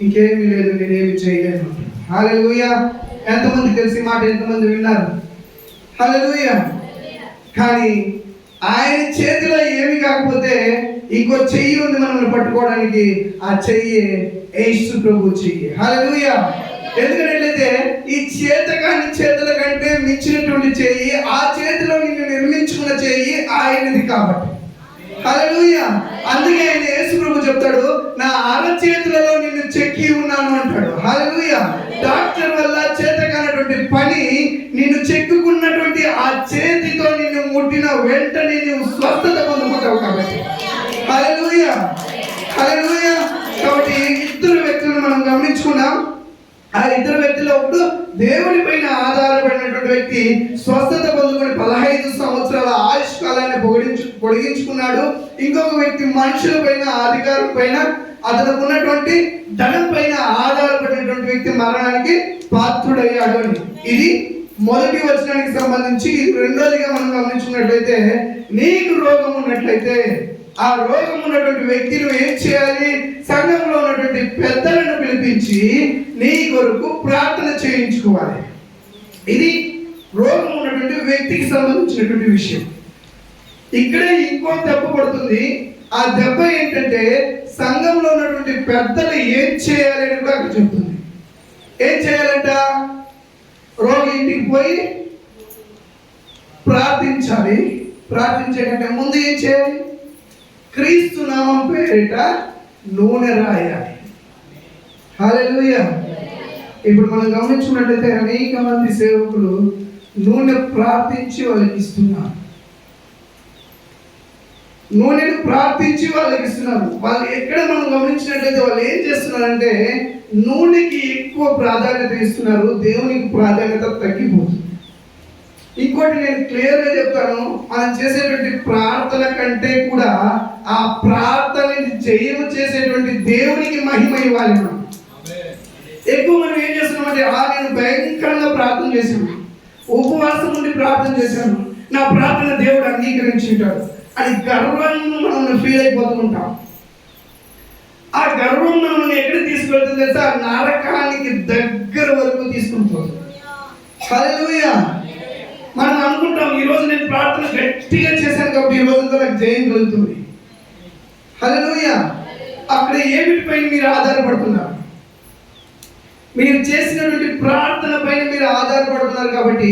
Speaker 1: ఇంకేమీ లేదు, నేనేమి చేయలేను. హల్లెలూయా. ఎంతమంది తెలిసి మాట, ఎంతమంది విన్నారు? హల్లెలూయా. కానీ ఆయన చేతిలో ఏమి కాకపోతే ఇంకో చెయ్యి ఉంది మనల్ని పట్టుకోవడానికి, ఆ చెయ్యి యేసు ప్రభు చెయ్యి. హల్లెలూయా. ఎందుకంటే ఈ చేతకాని చేతుల కంటే మించినటువంటి చెయ్యి, ఆ చేతిలో నిన్ను నిర్మించుకున్న చెయ్యి ఆయనది కాబట్టి. హల్లెలూయా. అందుకే ఆయన యేసు ప్రభు చెప్తాడు, నా అరచేతులలో నిన్ను చెక్కి ఉన్నాను అంటాడు. హల్లెలూయా. డాక్టర్ వల్ల చేతకానటువంటి పని నిన్ను చెక్కుకున్నటువంటి ఆ చేతితో నిన్ను ముట్టిన వెంటనే నువ్వు స్వస్థత పొందుకుంటావు కాబట్టి. హల్లెలూయా, హల్లెలూయా. కాబట్టి ఇద్దరు వ్యక్తులను మనం గమనించుకున్నాం. ఆ ఇద్దరు వ్యక్తుల్లో ఒకడు దేవుని పైన ఆధారపడినటువంటి వ్యక్తి స్వస్థత పొందుకొని 15 సంవత్సరాల ఆయుష్ కాలాన్ని పొడిగించుకున్నాడు. ఇంకొక వ్యక్తి మనుషుల పైన, అధికారుల పైన, అతనికి ఉన్నటువంటి ధనం పైన ఆధారపడినటువంటి వ్యక్తి మరణానికి పాత్రుడయ్యాడు అని. ఇది మొదటి వచనానికి సంబంధించి. రెండోదిగా మనం గమనించుకున్నట్లయితే, నీకు రోగం ఉన్నట్లయితే ఆ రోగం ఉన్నటువంటి వ్యక్తి నువ్వు ఏం చేయాలి? సంఘంలో ఉన్నటువంటి పెద్దలను పిలిపించి నీ కొరకు ప్రార్థన చేయించుకోవాలి. ఇది రోగం ఉన్నటువంటి వ్యక్తికి సంబంధించినటువంటి విషయం. ఇక్కడే ఇంకో దెబ్బ పడుతుంది. ఆ దెబ్బ ఏంటంటే, సంఘంలో ఉన్నటువంటి పెద్దలు ఏం చేయాలని కూడా అక్కడ చెప్తుంది. ఏం చేయాలంట? రోగి ఇంటికి పోయి ప్రార్థించాలి. ప్రార్థించే కంటే ముందు ఏం చేయాలి? క్రీస్తు నామం పేరిట నూనె రాయాలి. హల్లెలూయా. ఇప్పుడు మనం గమనించుకున్నట్లయితే అనేక మంది సేవకులు నూనె ప్రార్థించి వాళ్ళకి ఇస్తున్నారు. నూనెను ప్రార్థించి వాళ్ళకి ఇస్తున్నారు. వాళ్ళు ఎక్కడ మనం గమనించినట్లయితే వాళ్ళు ఏం చేస్తున్నారంటే నూనెకి ఎక్కువ ప్రాధాన్యత ఇస్తున్నారు, దేవునికి ప్రాధాన్యత తగ్గిపోతుంది. ఇంకోటి నేను క్లియర్గా చెప్తాను, మనం చేసేటువంటి ప్రార్థన కంటే కూడా ఆ ప్రార్థనని జయము చేసేటువంటి దేవునికి మహిమ ఇవ్వాలి. మనం ఎక్కువ మనం ఏం చేస్తున్నామంటే నేను భయంకరంగా ప్రార్థన చేశాను, ఉపవాసం ఉండి ప్రార్థన చేశాను, నా ప్రార్థన దేవుడు అంగీకరించుంటాడు అని గర్వంగా మనం ఫీల్ అయిపోతూ ఉంటాం. ఆ గర్వం మనం ఎక్కడ తీసుకెళ్తుంది తెలుసా? నరకానికి దగ్గర వరకు తీసుకుంటుంది. హల్లెలూయా. మనం అనుకుంటాం ఈరోజు నేను ప్రార్థన గట్టిగా చేశాను కాబట్టి ఈ రోజుతో నాకు జయం కలుగుతుంది. హల్లెలూయా. అక్కడ ఏమిటిపై మీరు ఆధారపడుతున్నారు? మీరు చేసినటువంటి ప్రార్థన పైన మీరు ఆధారపడుతున్నారు కాబట్టి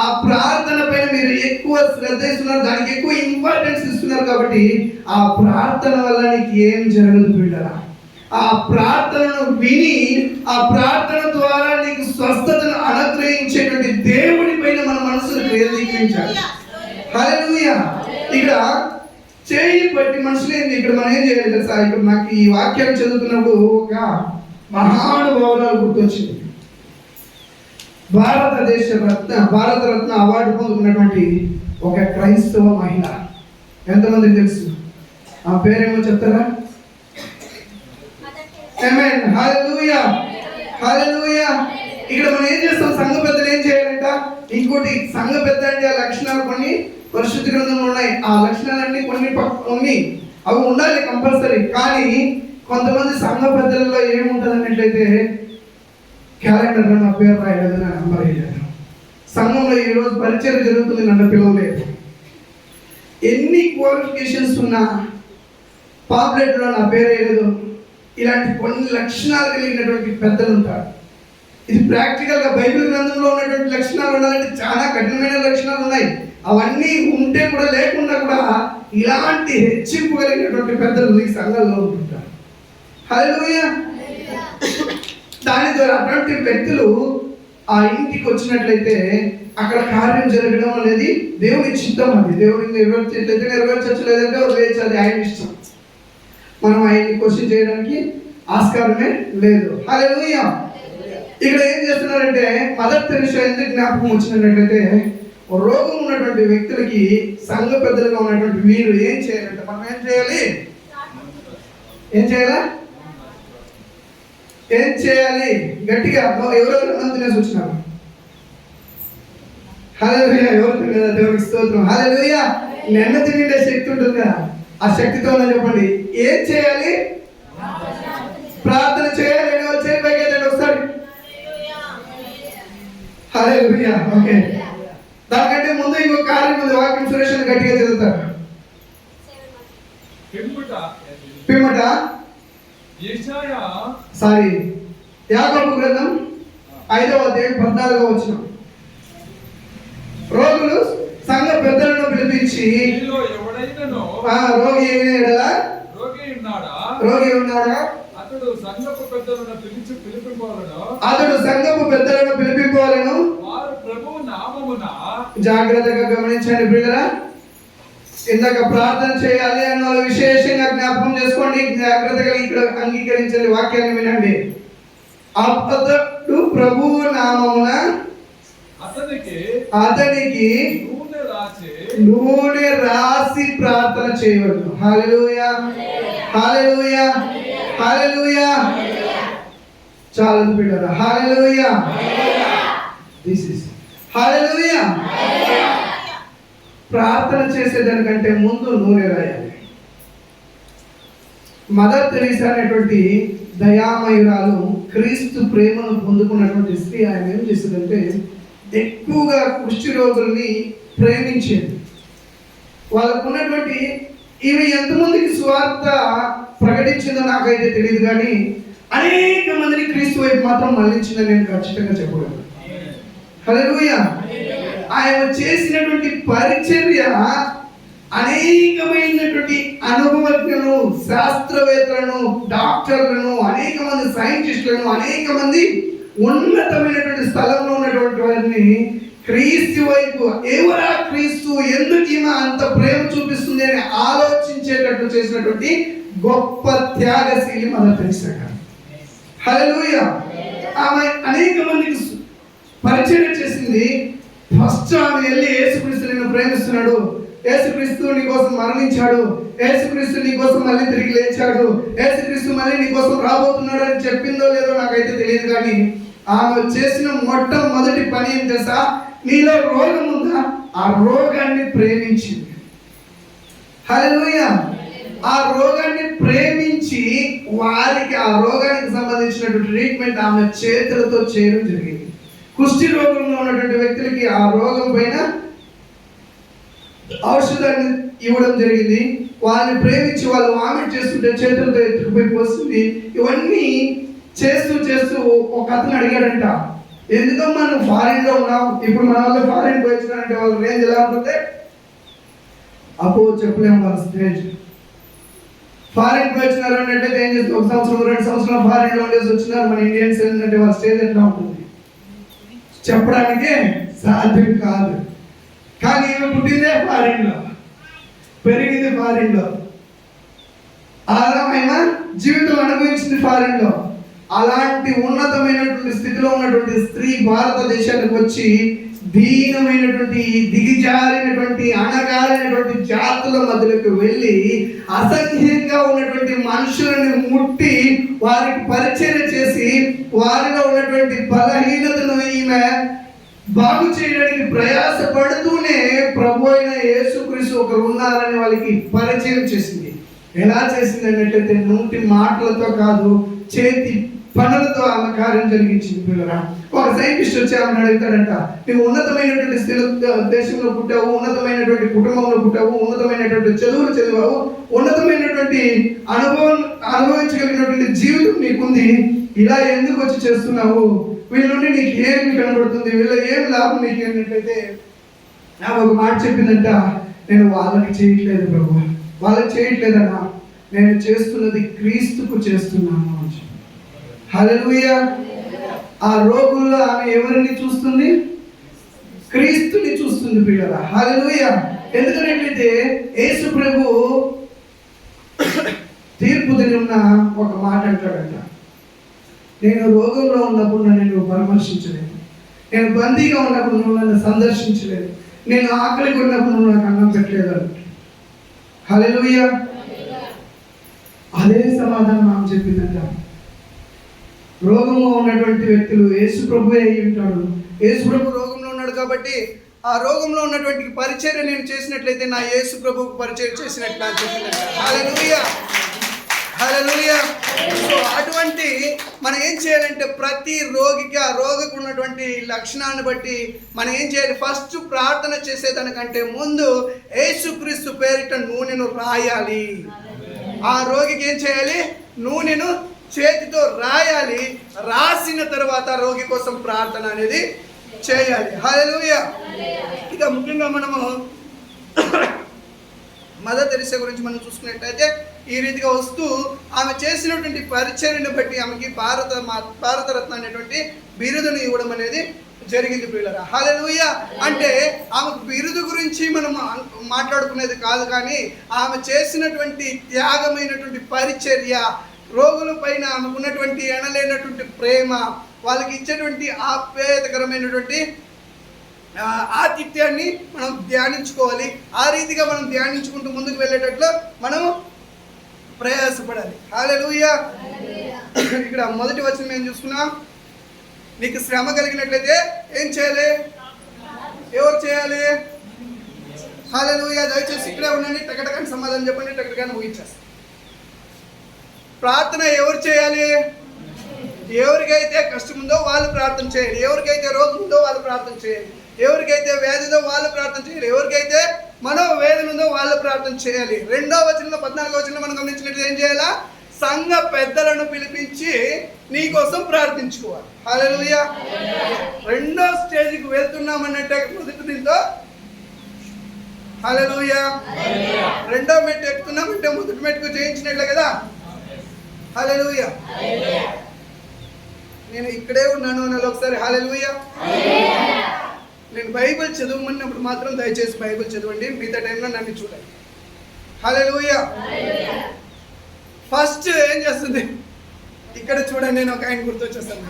Speaker 1: ఆ ప్రార్థన పైన మీరు ఎక్కువ శ్రద్ధ ఇస్తున్నారు, దానికి ఎక్కువ ఇంపార్టెన్స్ ఇస్తున్నారు కాబట్టి ఆ ప్రార్థన వల్ల నీకు ఏం జరగదు బిడ్డరా. ఆ ప్రార్థనను విని ఆ ప్రార్థన ద్వారా నీకు స్వస్థతను అనుగ్రహించేటువంటి దేవుని పైన మన మనసును కేంద్రీకరించాలి. హల్లెలూయా. ఇక్కడ చేయి బట్టి మనుషులు ఏంది, ఇక్కడ మనం ఏం చేయాలి తెలుసా? ఇక్కడ నాకు ఈ వాక్యం చదువుతున్నప్పుడు ఒక మహానుభావురాలు గుర్తొచ్చింది. భారత రత్న అవార్డు పొందుకున్నటువంటి ఒక క్రైస్తవ మహిళ. ఎంతమందికి తెలుసు? ఆ పేరేమో చెప్తారా? ఆమేన్. హల్లెలూయా. హల్లెలూయా. ఇక్కడ మనం ఏం చేస్తాం? సంఘ పెద్దలు ఏం చేయాలంట? ఇంకోటి, సంఘ పెద్ద అంటే ఆ లక్షణాలు కొన్ని పరిశుద్ధ గ్రంథంలో ఉన్నాయి. ఆ లక్షణాలన్నీ కొన్ని అవి ఉండాలి కంపల్సరీ. కానీ కొంతమంది సంఘ పెద్దలలో ఏముంటుంది అన్నట్లయితే క్యాలెండర్లో నా పేరు రాయలేదు, నా నంబర్ వేయలేదు, సంఘంలో ఈరోజు పరిచయం జరుగుతుంది నన్ను పిలవలేదు, ఎన్ని క్వాలిఫికేషన్స్ ఉన్నా పాంప్లెట్లో నా పేరు వేయలేదు, ఇలాంటి కొన్ని లక్షణాలు కలిగినటువంటి పెద్దలు ఉంటారు. ఇది ప్రాక్టికల్గా బైబిల్ గ్రంథంలో ఉన్నటువంటి లక్షణాలు ఉండాలంటే చాలా కఠినమైన లక్షణాలు ఉన్నాయి. అవన్నీ ఉంటే కూడా లేకుండా కూడా ఇలాంటి హెచ్చింపు కలిగినటువంటి పెద్దలు ఈ సంఘంలో ఉంటుంటారు. హల్లెలూయా. దాని ద్వారా అటువంటి వ్యక్తులు ఆ ఇంటికి వచ్చినట్లయితే అక్కడ కార్యం జరగడం అనేది దేవుని చిత్తం. అది దేవుడిని నెరవేర్చేట్లయితే నెరవేర్చచ్చు, లేదంటే వదిలేయచ్చు, ఆయన ఇష్టం. మనం ఆయన్ని క్వశ్చన్ చేయడానికి ఆస్కారమే లేదు. హల్లెలూయా. ఇక్కడ ఏం చేస్తున్నారంటే మదర్ తెరెసా ఎందుకు జ్ఞాపకం వచ్చినట్లయితే రోగం ఉన్నటువంటి వ్యక్తులకి సంఘ పెద్దలుగా ఉన్నటువంటి వీరు ఏం చేయాలంటే మనం ఏం చేయాలి? ఏం చేయాలి? గట్టిగా ఎవరెవరు అన్నం తినేసి వచ్చినారు? హల్లెలూయా. ఎవరు తినలేదా? దేవునికి స్తోత్రం. హల్లెలూయా. నిన్న తినే శక్తి ఉంటుంది కదా, ఆ శక్తితో చెప్పండి ఏం చేయాలి? ప్రార్థన చేయాలి. చేయబోయేదండి ఒకసారి. హల్లెలూయా. ఓకే. దానికంటే ముందు ఇంకో కార్యం ఉంది. వాక్యం సురేష్ గట్టిగా చదువుతారు. పిమ్మట యాకోబు గ్రంథం 5వ అధ్యాయం 14వ వచనం. రోగులు సంఘ పెద్దలను పిలిపించి రోగి ఉన్నాడా అతడు సంఘపు పెద్దలను పిలిపింపాలను. జాగ్రత్తగా గమనించండి బిడ్డరా. ఇందాక ప్రార్థన చేయాలి అన్న విశేషంగా జ్ఞాపకం చేసుకోండి. జాగ్రత్తగా ఇక్కడ అంగీకరించండి. వాక్యాన్ని వినండి. అతడు ప్రభువు నామమున అతనికి నూనె రాసి ప్రార్థన చేయవద్దు. హల్లెలూయా. హల్లెలూయా. హల్లెలూయా. చాలు బిడ్డరా. హల్లెలూయా. దిస్ ఇస్ హల్లెలూయా. ప్రార్థన చేసేదానికంటే ముందు నూనె రాయాలి. మదర్ తెరెసా అనేటువంటి దయామయురాలు క్రీస్తు ప్రేమను పొందుకున్నటువంటి స్త్రీ ఆయన ఏం చేసిందంటే ఎక్కువగా కుష్టి రోగుల్ని ప్రేమించేది. వాళ్ళకు ఉన్నటువంటి ఈమె ఎంతమందికి స్వార్థ ప్రకటించిందో నాకైతే తెలియదు, కానీ అనేక మందిని క్రీస్తు వైపు మాత్రం మళ్ళించిందని నేను ఖచ్చితంగా చెప్పగలను. హల్లెలూయా. ఆయన చేసినటువంటి పరిచర్య అనేకమైనటువంటి అనుభవజ్ఞులను, శాస్త్రవేత్తలను, డాక్టర్లను, అనేక మంది సైంటిస్టులను, అనేక మంది ఉన్నతమైనటువంటి స్థలంలో ఉన్నటువంటి వారిని క్రీస్తు వైపు, ఎవరా క్రీస్తు, ఎందుకు ఈమె అంత ప్రేమ చూపిస్తుంది అని ఆలోచించేటట్టు చేసినటువంటి గొప్ప త్యాగశీలి మదర్ తెరెసా గారు. హల్లెలూయా. ఆమె అనేక మందికి పరిచయం చేసింది. ఫస్ట్ ఆమె వెళ్ళి యేసుక్రీస్తు నిన్ను ప్రేమిస్తున్నాడు, యేసుక్రీస్తు నీ కోసం మరణించాడు, యేసుక్రీస్తు నీ కోసం మళ్ళీ తిరిగి లేచాడు, యేసుక్రీస్తు మళ్ళీ నీ కోసం రాబోతున్నాడు అని చెప్పిందో లేదో నాకైతే తెలియదు. కానీ ఆమె చేసిన మొట్టమొదటి పని ఏం తెలుసా? నీలో రోగం ఉందా, ఆ రోగాన్ని ప్రేమించింది. హల్లెలూయా. ఆ రోగాన్ని ప్రేమించి వారికి ఆ రోగానికి సంబంధించినటువంటి ట్రీట్మెంట్ ఆమె చేతులతో చేయడం జరిగింది. కుష్టి రోగంలో ఉన్నటువంటి వ్యక్తులకి ఆ రోగం పైన ఔషధాన్ని ఇవ్వడం జరిగింది. వాళ్ళని ప్రేమించి వాళ్ళు వామిట్ చేస్తుంటే చేతులతో ఎత్తుకుపోయి పోస్తుంది. ఇవన్నీ చేస్తూ చేస్తూ ఒక అతను అడిగాడంట, ఎందుకమ్మా నువ్వు ఫారిన్ లో ఉన్నావు? ఇప్పుడు మన వాళ్ళు ఫారిన్ పోయి వచ్చినారంటే వాళ్ళ రేంజ్ ఎలా ఉంటుంది? అపో చెప్పలేము వాళ్ళ స్టేజ్. ఫారిన్ పోయి వచ్చినారు అంటే ఏం చేస్తారు? 1 సంవత్సరం 2 సంవత్సరాలు ఫారిన్ లో ఉండేసి వచ్చినారు. మన ఇండియన్స్ ఏంటంటే వాళ్ళ స్టేజ్ ఎట్లా ఉంటుంది చెప్పడానికే సాధ్యం కాదు. కానీ ఈమె పుట్టిందే ఫారిన్ లో, పెరిగింది ఫారిన్ లో, ఆరామైన జీవితం అనుభవించింది ఫారిన్ లో. అలాంటి ఉన్నతమైనటువంటి స్థితిలో ఉన్నటువంటి స్త్రీ భారతదేశానికి వచ్చి దీనమైనటువంటి, దిగజారినటువంటి, అణగారినటువంటి జాతుల మధ్యలోకి వెళ్ళి అసహ్యంగా ఉన్నటువంటి మనుషులను ముట్టి వారికి పరిచర్య చేసి వారిలో ఉన్నటువంటి బలహీనతను ఈమె బాగు చేయడానికి ప్రయాసపడుతూనే ప్రభు అయిన యేసుక్రీస్తు ఒకరు ఉన్నారని వాళ్ళకి పరిచయం చేసింది. ఎలా చేసింది అన్నట్లయితే నోటి మాటలతో కాదు, చేతి పనులతో ఆమె కార్యం జరిగించింది. పిల్లరా, ఒక సైంటిస్ట్ వచ్చి ఆమెను అడుగుతాడంట, నువ్వు ఉన్నతమైనటువంటి దేశంలో పుట్టావు, ఉన్నతమైనటువంటి కుటుంబంలో పుట్టావు, ఉన్నతమైనటువంటి చదువులు చదివావు, ఉన్నతమైనటువంటి అనుభవించగలిగినటువంటి జీవితం నీకుంది, ఇలా ఎందుకు వచ్చి చేస్తున్నావు? వీళ్ళ నుండి నీకు ఏమి కనబడుతుంది? వీళ్ళ ఏం లాభం నీకు అన్నట్లయితే నాకు ఒక మాట చెప్పిందంట, నేను వాళ్ళకి చేయట్లేదు ప్రభు, వాళ్ళకి చేయట్లేదన్నా, నేను చేస్తున్నది క్రీస్తుకు చేస్తున్నాను అని. హల్లెలూయా. ఆ రోగుల్లో ఆమె ఎవరిని చూస్తుంది? క్రీస్తుని చూస్తుంది పిల్లరా. హల్లెలూయా. ఎందుకంటే యేసు ప్రభు తీర్పు దినమున ఒక మాట అంటాడంట, నేను రోగంలో ఉన్నప్పుడు నన్ను పరామర్శించలేదు, నేను బందీగా ఉన్నప్పుడు నువ్వు నన్ను సందర్శించలేదు, నేను ఆకలిగా ఉన్నప్పుడు నువ్వు నాకు అన్నం పెట్టలేదు అంట. హల్లెలూయా. అదే సమాధానం ఆమె చెప్పిందంట. రోగంలో ఉన్నటువంటి వ్యక్తులు యేసు ప్రభు అయి ఉంటాడు. యేసు ప్రభు రోగంలో ఉన్నాడు కాబట్టి ఆ రోగంలో ఉన్నటువంటి పరిచర్య నేను చేసినట్లయితే నా యేసు ప్రభువుకు పరిచర్య చేసినట్లు అని చెప్పిందంట. హల్లెలూయా. హల్లెలూయా. సో అటువంటి మనం ఏం చేయాలంటే ప్రతి రోగికి ఆ రోగికి ఉన్నటువంటి లక్షణాన్ని బట్టి మనం ఏం చేయాలి? ఫస్ట్ ప్రార్థన చేసేదానికంటే ముందు యేసుక్రీస్తు పేరిట నూనెను రాయాలి. ఆ రోగికి ఏం చేయాలి? నూనెను చేతితో రాయాలి. రాసిన తర్వాత రోగి కోసం ప్రార్థన అనేది చేయాలి. హల్లెలూయా. ఇక ముఖ్యంగా మనము మదర్ తెరెసా గురించి మనం చూసుకున్నట్లయితే ఈ రీతిగా వస్తూ ఆమె చేసినటువంటి పరిచర్యను బట్టి ఆమెకి భారతరత్న అనేటువంటి బిరుదును ఇవ్వడం అనేది జరిగింది పిల్లరా. హల్లెలూయా. అంటే ఆమె బిరుదు గురించి మనం మాట్లాడుకునేది కాదు, కానీ ఆమె చేసినటువంటి త్యాగమైనటువంటి పరిచర్య, రోగుల పైన ఆమెకు ఉన్నటువంటి ఎనలేనటువంటి ప్రేమ, వాళ్ళకి ఇచ్చేటువంటి ఆప్యాయతకరమైనటువంటి ఆతిథ్యాన్ని మనం ధ్యానించుకోవాలి. ఆ రీతిగా మనం ధ్యానించుకుంటూ ముందుకు వెళ్ళేటట్లు మనం ప్రయాసపడాలి. హల్లెలూయా. ఇక్కడ మొదటి వచనం ఏం చూసుకున్నాం? నీకు శ్రమ కలిగినట్లయితే ఏం చేయాలి? ఎవరు చేయాలి? హల్లెలూయా. దయచేసి ఇక్కడే ఉండండి, టకటకని సమాధానం చెప్పండి, టకటకని ముగించేస్తాం. ప్రార్థన ఎవరు చేయాలి? ఎవరికైతే కష్టం ఉందో వాళ్ళు ప్రార్థన చేయాలి, ఎవరికైతే రోగం ఉందో వాళ్ళు ప్రార్థన చేయాలి, ఎవరికైతే వ్యాధిదో వాళ్ళు ప్రార్థన చేయాలి, ఎవరికైతే మనోవేదన ఉందో వాళ్ళు ప్రార్థన చేయాలి. 2వ వచనంలో 14వ వచనంలో మనం గమనించినట్టు ఏం చేయాలా? సంఘ పెద్దలను పిలిపించి నీ కోసం ప్రార్థించుకోవాలి. హల్లెలూయా. రెండో స్టేజ్కి వెళ్తున్నామన్నట్టే మొదటి దీంతో. హల్లెలూయా. రెండో మెట్టు ఎక్కుతున్నామంటే మొదటి మెట్టుకు చేయించినట్లే కదా. హల్లెలూయా. నేను ఇక్కడే ఉన్నాను అనాలి ఒకసారి. హల్లెలూయా. నేను బైబిల్ చదవమన్నప్పుడు మాత్రం దయచేసి బైబిల్ చదవండి, మిగతా టైంలో నన్ను చూడండి. హల్లెలూయా. ఫస్ట్ ఏం చేస్తుంది ఇక్కడ చూడండి, నేను ఒక ఆయన గుర్తొచ్చేస్తాను.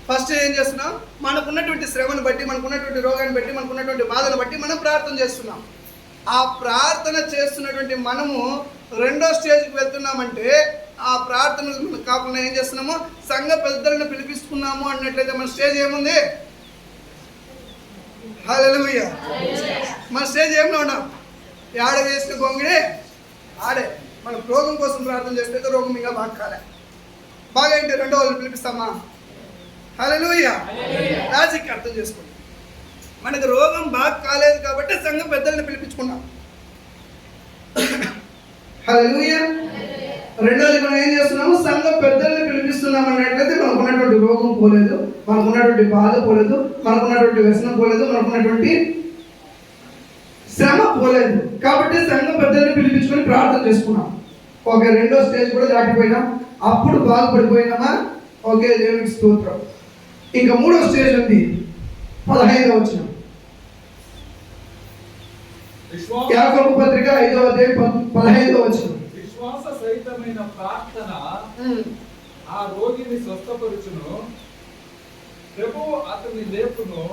Speaker 1: ఫస్ట్ ఏం చేస్తున్నాం, మనకున్నటువంటి శ్రమను బట్టి, మనకున్నటువంటి రోగాన్ని బట్టి, మనకున్నటువంటి బాధను బట్టి మనం ప్రార్థన చేస్తున్నాం. ఆ ప్రార్థన చేస్తున్నటువంటి మనము రెండో స్టేజ్కి వెళ్తున్నామంటే ఆ ప్రార్థన కాకుండా ఏం చేస్తున్నాము, సంఘ పెద్దలను పిలిపిస్తున్నాము అన్నట్లయితే మన స్టేజ్ ఏముంది? హల్లెలూయా. మన స్టేజ్ ఏమో ఉన్నాం, ఆడ వేసిన గొంగిడే ఆడే. మనం రోగం కోసం ప్రార్థన చేస్తే రోగం ఇంకా బాగా కాలే, బాగా ఏంటి రెండో వాళ్ళు పిలిపిస్తామా? హల్లెలూయా. లాజిక్ అర్థం చేసుకోండి. మనకు రోగం బాగా కాలేదు కాబట్టి సంఘ పెద్దలను పిలిపించుకున్నాం. హల్లెలూయా. రెండోది మనం ఏం చేస్తున్నాము, సంఘ పెద్దలను పిలిపిస్తున్నాం అన్నట్లయితే మనకున్నటువంటి రోగం పోలేదు, మనకున్నటువంటి బాధ పోలేదు, మనకున్నటువంటి వ్యసనం పోలేదు, మనకున్నటువంటి శ్రమ పోలేదు. కాబట్టి సంఘ పెద్దలను పిలిపించుకొని ప్రార్థన చేసుకున్నాం. ఓకే, రెండో స్టేజ్ కూడా దాటిపోయినాం, అప్పుడు బాగుపడిపోయినామా? ఓకే, దేవునికి స్తోత్రం. ఇంకా మూడో స్టేజ్ ఉంది, 15వ వచనం. యాకోబు పత్రిక 5వ అధ్యాయం 15వ వచనం.
Speaker 2: విశ్వాస సహితమైన ప్రార్థన ఆ రోగిని స్వస్థపరుచును, ప్రభువు అతని లేపును,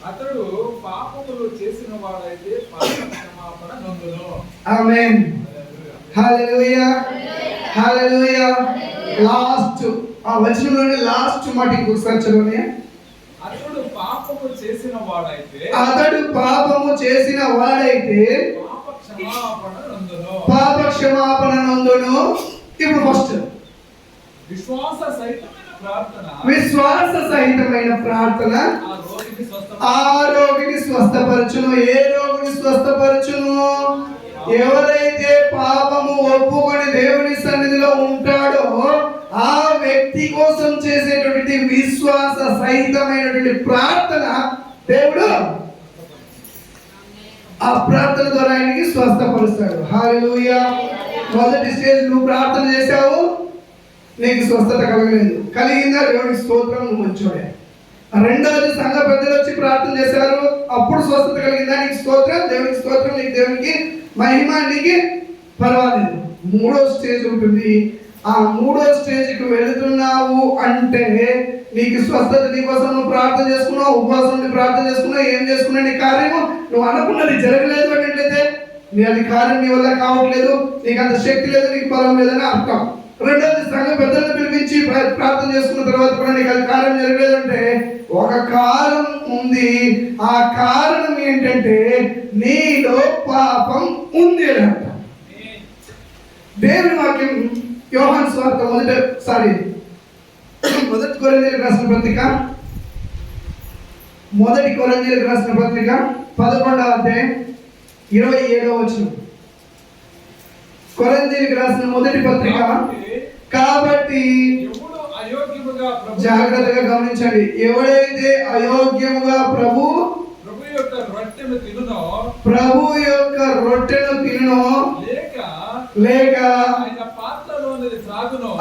Speaker 2: అతడు పాపములు చేసిన వాడైతే పాప క్షమాపణ నొందును.
Speaker 1: ఆమేన్. హల్లెలూయా. హల్లెలూయా. లాస్ట్ ఆ వచనంలోనే లాస్ట్ మాట ఇంకొకసారి చదవండి.
Speaker 2: అతడు పాపము చేసిన వాడైతే,
Speaker 1: అతడు పాపము చేసిన వాడైతే
Speaker 2: పాప క్షమాపణ నొందును.
Speaker 1: పాప క్షమాపణ నొందును. ఇప్పుడు ఫస్ట్
Speaker 2: విశ్వాస సహితమైన ప్రార్థన,
Speaker 1: విశ్వాస సహితమైన ప్రార్థన ఆ రోగిని స్వస్థపరచును. ఏ రోగిని స్వస్థపరచును? ఎవరైతే పాపము ఒప్పుకొని దేవుని సన్నిధిలో ఉంటాడో ఆ వ్యక్తి కోసం చేసేటువంటి విశ్వాస సహితమైనటువంటి ప్రార్థన దేవుడు ఆ ప్రార్థన ద్వారా ఆయనకి స్వస్థపరుస్తాడు. హల్లెలూయా. మొదటి స్టేజ్ నువ్వు ప్రార్థన చేశావు, నీకు స్వస్థత కలగలేదు, కలిగిందా? దేవునికి స్తోత్రం, నువ్వు మంచోడే. రెండోది సంఘ పెద్దలు వచ్చి ప్రార్థన చేశారు, అప్పుడు స్వస్థత కలిగిందా? నీకు స్తోత్రం, దేవునికి స్తోత్రం, నీకు దేవునికి మహిమ, నీకు పర్వాలేదు. మూడో స్టేజ్ ఉంటుంది. ఆ మూడో స్టేజ్కి వెళుతున్నావు అంటే నీకు స్వస్థత, నీకోసం నువ్వు ప్రార్థన చేసుకున్నావు, ఉపవాసం నుండి ప్రార్థన చేసుకున్నావు, ఏం చేసుకున్నావు, నీ కార్యము నువ్వు అనుకున్నది జరగలేదు అన్నట్లయితే నీ అది కార్యం నీ వల్ల కావట్లేదు, నీకు అంత శక్తి లేదు, నీకు బలం లేదని అర్థం. రెండోది సంఘ పెద్దలను పిలిపించి ప్రార్థన చేసుకున్న తర్వాత కూడా నీకు అది కార్యం జరగలేదంటే ఒక కారణం ఉంది. ఆ కారణం ఏంటంటే నీలో పాపం ఉంది అని అర్థం. దేవుని వాక్యం యోహాను సువార్త మొదటి కొరింథీయులకు రాసిన పత్రిక, మొదటి కొరింథీయులకు రాసిన పత్రిక 11వ అధ్యాయం 27వ వచనం. కొరింథీయులకు రాసిన మొదటి పత్రిక. కాబట్టి జాగ్రత్తగా గమనించండి, ఎవడైతే అయోగ్యముగా ప్రభు యొక్క రొట్టెను తినునో లేక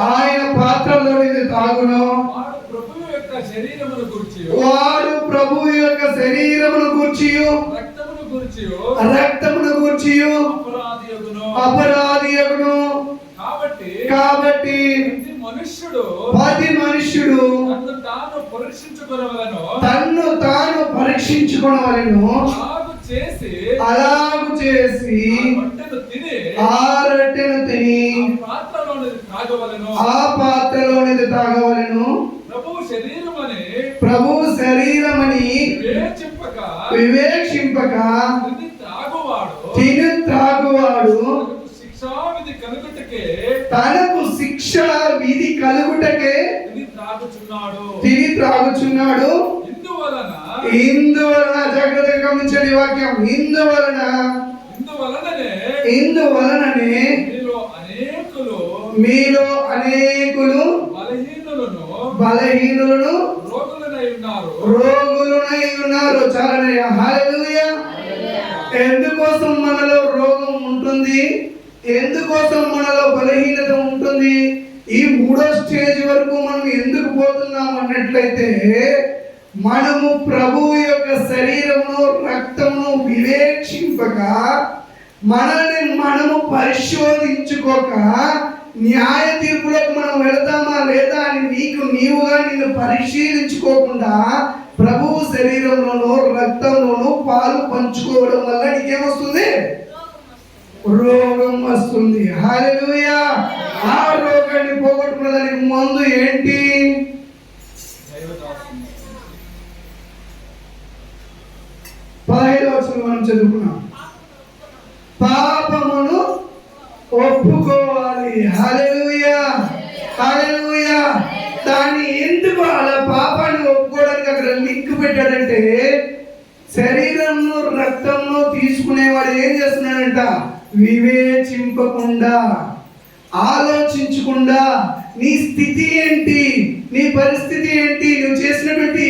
Speaker 1: ఆయన పాత్రలోనిది తాగునో వాడు ప్రభువు యొక్క శరీరమును గూర్చియు రక్తమును గూర్చియు అపరాధియగును. కాబట్టి ప్రతి మనుష్యుడు తన్ను తాను పరీక్షించుకొనవలెను. అలాగు చేసి ఆ రొట్టెను తిని ఆ పాత్రలోనిది తాగవలెను. ప్రభు శరీరమని వివేక్షింపక తిని త్రాగువాడు తనకు శిక్షా విధి కలుగుటకే తిని త్రాగుచున్నాడు. ఇందువలన జాగ్రత్తగా గమనించండి వాక్యం. ఇందువలననే మీలో అనేకులు బలహీనులను రోగులనై ఉన్నారు. చాలనయ్యా. హల్లెలూయా. ఎందుకోసం మనలో రోగం ఉంటుంది, ఎందుకోసం మనలో బలహీనత ఉంటుంది, ఈ మూడో స్టేజ్ వరకు మనం ఎందుకు పోతున్నాం అన్నట్లయితే, మనము ప్రభువు యొక్క శరీరమును రక్తమును వివేక్షింపక, మనల్ని మనము పరిశోధించుకోక, న్యాయ తీర్పులకు మనం వెళతామా లేదా అని నీవుగా నిన్ను పరిశీలించుకోకుండా ప్రభువు శరీరంలోనూ రక్తంలోనూ పాలు పంచుకోవడం వల్ల నీకేమొస్తుంది? రోగం వస్తుంది. హల్లెలూయా. ఆ రోగాన్ని పోగొట్టుకున్నదానికి మందు ఏంటి? 15వ వచనం మనం చదువుకున్నాం. పాపమును ఒప్పుకోవాలి. హల్లెలూయా. హల్లెలూయా. దాన్ని ఎందుకు అలా పాపాన్ని ఒప్పుకోవడానికి అక్కడ లింక్ పెట్టాడంటే, శరీరంలో రక్తంలో తీసుకునేవాడు ఏం చేస్తున్నాడంట? వివేచింపకుండా, ఆలోచించకుండా, నీ స్థితి ఏంటి, నీ పరిస్థితి ఏంటి, నువ్వు చేసినటువంటి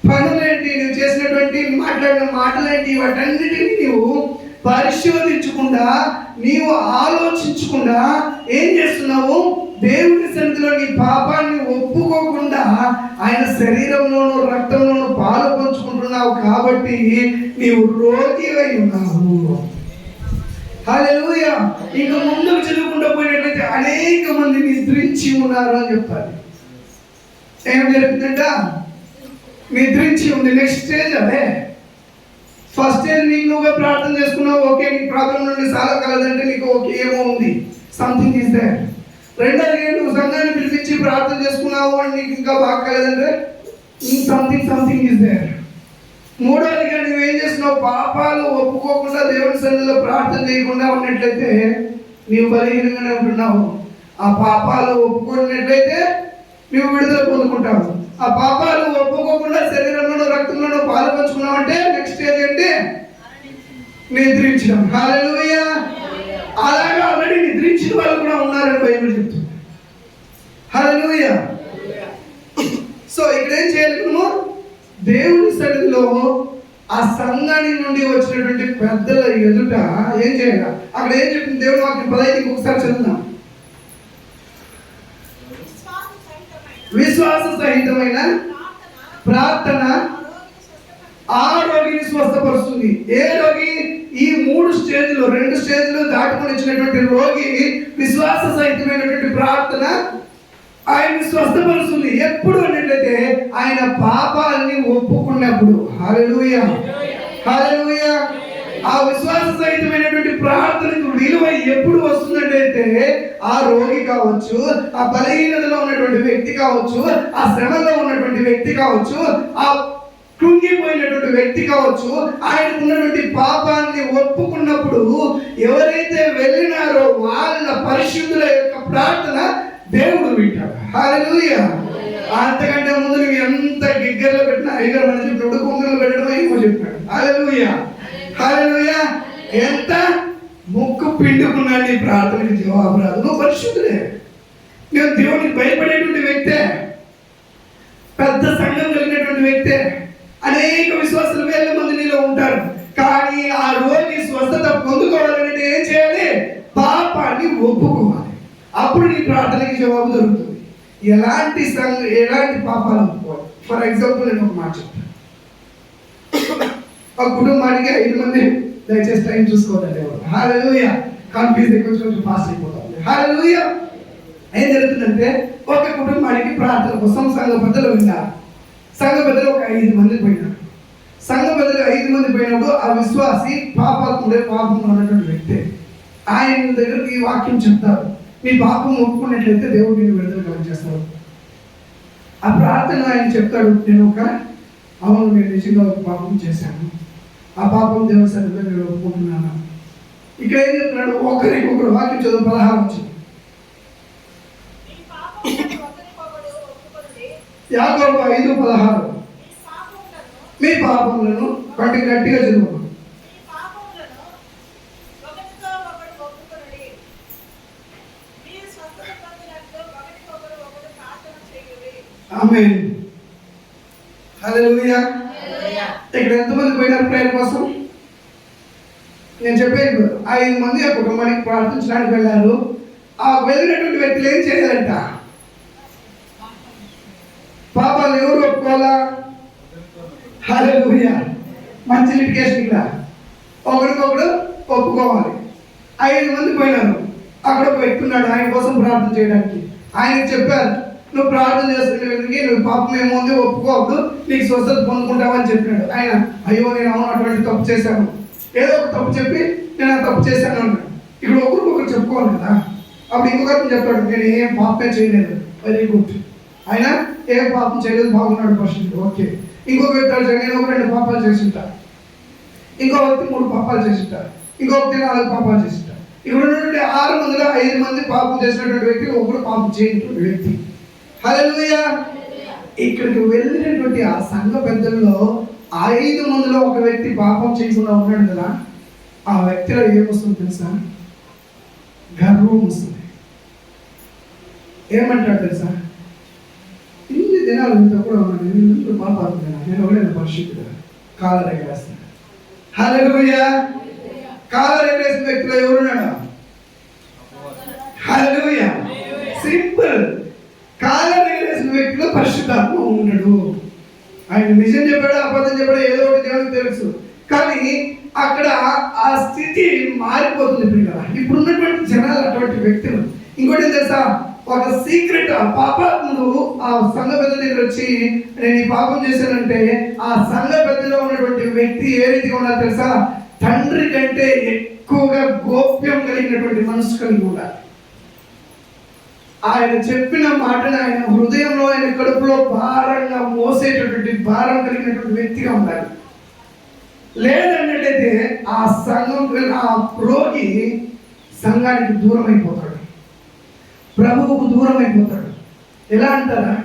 Speaker 1: పనులేంటి, నువ్వు చేసినటువంటి మాట్లాడిన మాటలేంటి, వాటన్నిటిని నీవు పరిశోధించకుండా, నీవు ఆలోచించకుండా ఏం చేస్తున్నావు? దేవుని సన్నిధిలో నీ పాపాన్ని ఒప్పుకోకుండా ఆయన శరీరంలోనూ రక్తంలోనూ పాలు పంచుకుంటున్నావు కాబట్టి నీవు రోగివై ఉన్నావు. హల్లెలూయా. ఇక ముందుకు చదువుకుంటూ పోయినట్లయితే అనేక మంది నిద్రించి ఉన్నారు అని చెప్తారు. ఏం జరుగుతుందంట? నిద్రించి ఉంది. నెక్స్ట్ స్టేజ్ అదే. ఫస్ట్ స్టేజ్ నీకు నువ్వుగా ప్రార్థన చేసుకున్నావు, ఓకే, నీ ప్రాబ్లం నుండి చాలా కలదంటే నీకు ఓకే, ఏమో ఉంది, సంథింగ్ ఈజ్ దేర్. రెండోది నువ్వు సంఘాన్ని పిలిపించి ప్రార్థన చేసుకున్నావు అని నీకు ఇంకా బాగా కలదంటే సంథింగ్ ఈజ్ దేర్. మూడోదిగా నువ్వేం చేస్తున్నావు? పాపాలు ఒప్పుకోకుండా దేవుని సన్నిధిలో ప్రార్థన చేయకుండా ఉన్నట్లయితే నీవు బలహీనంగానే ఉంటున్నావు. ఆ పాపాలు ఒప్పుకున్నట్లయితే నువ్వు విడుదల పొందుకుంటావు. ఆ పాపాలు ఒప్పుకోకుండా శరీరంలోనూ రక్తంలోనూ పాలు పంచుకున్నావు అంటే నెక్స్ట్ స్టేజ్ ఏంటి? నిద్రించడం. హల్లెలూయా. అలాగా ఆల్రెడీ నిద్రించిన వాళ్ళు కూడా ఉన్నారని బైబిల్ చెప్తుంది. హల్లెలూయా. సో ఇక్కడ ఏం చేయాలి? మనము దేవుని సన్నిధిలో ఆ సంఘాన్ని నుండి వచ్చినటువంటి పెద్దల ఎదుట ఏం చేయాలి? అక్కడ ఏం చెప్తుంది దేవుడు వాక్యం? 15 ఒకసారి చదువుదాం. విశ్వాస సహితమైన ప్రార్థన ఆ రోగిని స్వస్థపరుస్తుంది. ఏ రోగి? ఈ 3 స్టేజ్లు, 2 స్టేజ్లు దాటుకొని వచ్చినటువంటి రోగి విశ్వాస సహితమైనటువంటి ప్రార్థన ఆయన్ని స్వస్థపరుస్తుంది. ఎప్పుడు అన్నట్లయితే ఆయన పాపాలని ఒప్పుకున్నప్పుడు. హల్లెలూయా. హల్లెలూయా. ఆ విశ్వాస సహితమైనటువంటి ప్రార్థనకు విలువ ఎప్పుడు వస్తుందంటే, ఆ రోగి కావచ్చు, ఆ బలహీనతలో ఉన్నటువంటి వ్యక్తి కావచ్చు, ఆ శ్రమలో ఉన్నటువంటి వ్యక్తి కావచ్చు, ఆ కృంగిపోయినటువంటి వ్యక్తి కావచ్చు, ఆయనకు ఉన్నటువంటి పాపాన్ని ఒప్పుకున్నప్పుడు ఎవరైతే వెళ్ళినారో వాళ్ళ పరిశుద్ధుల యొక్క ప్రార్థన దేవుడు వింటాడు. హల్లెలూయా. అంతకంటే ముందు నువ్వు ఎంత గిగ్గరలో పెట్టినా అయ్యగారు మన చెప్పినప్పుడు కొంగలు పెట్టడం ఏమో చెప్పాడు. హల్లెలూయా. హల్లెలూయా. ఎంత ముక్కు పిండుకున్నాడు నీ ప్రార్థనకి జవాబు రాదు. నువ్వు పరిశుద్ధుడే, నువ్వు దేవునికి భయపడేటువంటి వ్యక్తే, పెద్ద సంఘం కలిగినటువంటి వ్యక్తే, అనేక విశ్వాసాలు వేల మంది నీలో ఉంటారు. కానీ ఆ రోగి స్వస్థత పొందుకోవాలంటే ఏం చేయాలి? పాపాన్ని ఒప్పుకోవాలి. అప్పుడు నీ ప్రార్థనకి జవాబు దొరుకుతుంది. ఎలాంటి పాపాలు ఒప్పుకోవాలి? ఫర్ ఎగ్జాంపుల్ నేను ఒక మాట చెప్తాను. ఒక కుటుంబానికి 5 మంది, దయచేసి టైం చూసుకోవాలండి ఎవరు. హల్లెలూయా. కన్ఫ్యూజ్ కొంచెం ఫాస్ట్ అయిపోతాం. హల్లెలూయా. ఏం జరుగుతుందంటే, ఒక కుటుంబానికి ప్రార్థన కోసం సంఘ పెద్దలు విన్నారు. సంఘ పెద్దలు ఒక 5 మంది పోయినారు. సంఘ పెద్దలు 5 మంది పోయినప్పుడు ఆ విశ్వాసి పాపాత్ముడే, పాపం ఉన్నటువంటి వ్యక్తి ఆయన దగ్గరికి ఈ వాక్యం చెప్తారు. నీ పాపం ఒప్పుకున్నట్లయితే దేవుడు నేను విడుదల కలుగజేస్తాడు. ఆ ప్రార్థన ఆయన చెప్తాడు, అవును నేను నిజంగా ఒక పాపం చేశాను, ఆ పాపం దేవుని సన్నిధిలో నేను ఒప్పుకుంటున్నాను. ఇక్కడ ఏం చెప్తున్నాడు? ఒకరికొకరు వాక్యం చదువు 16 వచ్చింది. యాకోబు 5:16 మీ పాపములను వాటి గట్టిగా చదువు. ఆమేన్. హల్లెలూయా. ఇక్కడ ఎంతమంది పోయినారు ప్రేయర్ కోసం? నేను చెప్పేది 5 మంది ఆ కుటుంబానికి ప్రార్థించడానికి వెళ్ళారు. ఆ వెళ్ళినటువంటి వ్యక్తులు ఏం చేయాలంట? పాపాలు ఎవరు ఒప్పుకోవాలా? హల్లెలూయా. మంచి లిటిగేషన్ ఇక్కడ ఒకరికొకడు ఒప్పుకోవాలి. 5 మంది పోయినారు. అక్కడ ఒక వ్యక్తి ఉన్నాడు ఆయన కోసం ప్రార్థన చేయడానికి. ఆయనకు చెప్పారు, నువ్వు ప్రార్థన చేస్తున్న వ్యక్తికి నువ్వు పాపం ఏముంది ఒప్పుకోవద్దు, నీకు స్వస్థత పొందుకుంటావని చెప్పినాడు. ఆయన అయ్యో నేను అవును అటువంటి తప్పు చేశాను, ఏదో ఒక తప్పు చెప్పి నేను ఆ తప్పు చేశాను అన్నాడు. ఇక్కడ ఒకరికొకరు చెప్పుకోవాలి కదా. అప్పుడు ఇంకొకరిని చెప్పాడు, నేను ఏం పాపమే చేయలేదు. Very good. ఆయన ఏం పాపం చేయలేదు, బాగున్నాడు పరిస్థితి. ఓకే. ఇంకొక వ్యక్తి నేను ఒక 2 పాపాలు చేసింటా, ఇంకో వ్యక్తి 3 పాపాలు చేసింటా, ఇంకో వ్యక్తి 4 పాపాలు చేసింటా. ఇక్కడ ఉన్నటువంటి 6 మందిలో 5 మంది పాపం చేసినటువంటి వ్యక్తి, ఒకడు పాపం చేయనటువంటి వ్యక్తి. హల్లెలూయా. ఇక్కడికి వెళ్ళినటువంటి ఆ సంఘ పెద్దల్లో 5 మందిలో ఒక వ్యక్తి పాపం చేయకుండా ఉన్నాడు కదా. ఆ వ్యక్తిలో ఏమొస్తుంది తెలుసా? గర్వం వస్తుంది. ఏమంటాడు తెలుసా? ఇన్ని దినాలు ఇంత కూడా ఉన్నాను, నేను పాపాలు నేను ఒకటే పరిశుద్ధుడు, కాలర్ ఎగరేస్తాను. హల్లెలూయా. కాలర్ ఎగరేసిన వ్యక్తిలో ఎవరున్నాడు? హల్లెలూయా. సింపుల్. కాలర్ ఎగరేసిన వ్యక్తిలో పరిశుద్ధాత్మ ఉన్నాడు. ఆయన నిజం చెప్పాడు, అబద్ధం చెప్పాడు, ఏదో ఒకటి దేవునికి తెలుసు. కానీ అక్కడ ఆ స్థితి మారిపోతుంది పిల్లల. ఇప్పుడు ఉన్నటువంటి జనాలు అటువంటి వ్యక్తులు. ఇంకోటి తెలుసా? ఒక సీక్రెట్ ఆ పాపాత్ముడు ఆ సంఘ పెద్ద దగ్గర వచ్చి నేను ఈ పాపం చేశానంటే ఆ సంఘ పెద్దలో ఉన్నటువంటి వ్యక్తి ఏ రీతిగా ఉన్నారు తెలుసా? తండ్రి కంటే ఎక్కువగా గోప్యం కలిగినటువంటి మనసు కలిగి ఉండాలి. ఆయన చెప్పిన మాటను ఆయన హృదయంలో, ఆయన కడుపులో భారంగా మోసేటటువంటి భారం కలిగినటువంటి వ్యక్తిగా ఉండాలి. లేదన్నట్టయితే ఆ సంఘం ఆ రోగి సంఘానికి దూరం అయిపోతాడు, ప్రభువుకు దూరం అయిపోతాడు. ఎలా అంటారా?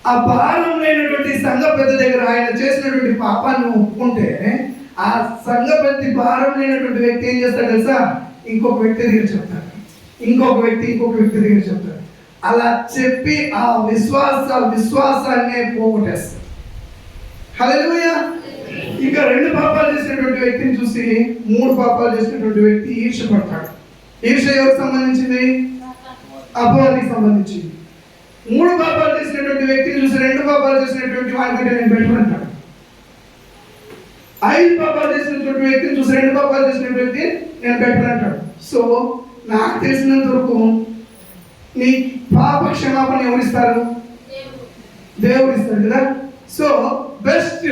Speaker 1: ఆ భారం లేనటువంటి సంఘ పెద్ద దగ్గర ఆయన చేసినటువంటి పాపాన్ని ఒప్పుకుంటే ఆ సంఘ పెద్ద భారం లేనటువంటి వ్యక్తి ఏం చేస్తాడు తెలుసా? ఇంకొక వ్యక్తి దగ్గర చెప్తాడు, ఇంకొక వ్యక్తి దగ్గర చెప్తాడు. అలా చెప్పి ఆ విశ్వాసాన్ని పోగొట్టేస్తాడు. హల్లెలూయా. ఇంకా 2 పాపాలు చేసినటువంటి వ్యక్తిని చూసి 3 పాపాలు చేసినటువంటి వ్యక్తి ఈర్ష్యపడతాడు. ఈర్ష్య ఎవరికి సంబంధించింది? అపవాదికి సంబంధించింది. 3 పాపాలు చేసినటువంటి వ్యక్తిని చూసి 2 పాపాలు చేసినటువంటి వాడికంటే నేను బెటర్ అంటాడు. 5 పాపాలు చేసినటువంటి వ్యక్తిని చూసి 2 పాపాలు చేసినటువంటి వ్యక్తి నేను బెటర్ అంటాడు. సో నాకు తెలిసినంత వరకు నీ పాప క్షమాపణ ఎవరిస్తారు? దేవుడు ఇస్తాడు కదా. So best.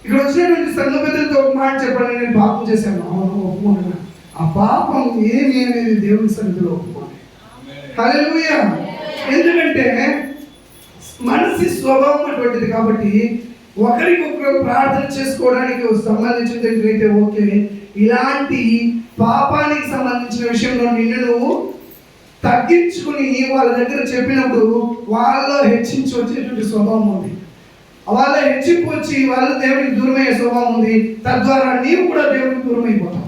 Speaker 1: ఇక్కడ వచ్చినటువంటి సంఘ పెద్దలతో ఒక మాట చెప్పండి, నేను పాపం చేశాను, అవును ఒప్పుకుంటున్నాను. ఆ పాపం ఏమి అనేది దేవుని సన్నిధిలో ఒప్పుకోండి. హల్లెలూయా. ఎందుకంటే మనసి స్వభావం అటువంటిది కాబట్టి ఒకరికొకరు ప్రార్థన చేసుకోవడానికి సంబంధించినట్లయితే ఓకే. ఇలాంటి పాపానికి సంబంధించిన విషయంలో నిన్ను నువ్వు తగ్గించుకుని వాళ్ళ దగ్గర చెప్పినప్పుడు వాళ్ళలో హెచ్చించి వచ్చేటువంటి స్వభావం ఉంది. వాళ్ళ హెచ్చింపు వచ్చి వాళ్ళు దేవుడికి దూరమయ్యే స్వభావం ఉంది. తద్వారా నీవు కూడా దేవుడికి దూరం అయిపోతావు.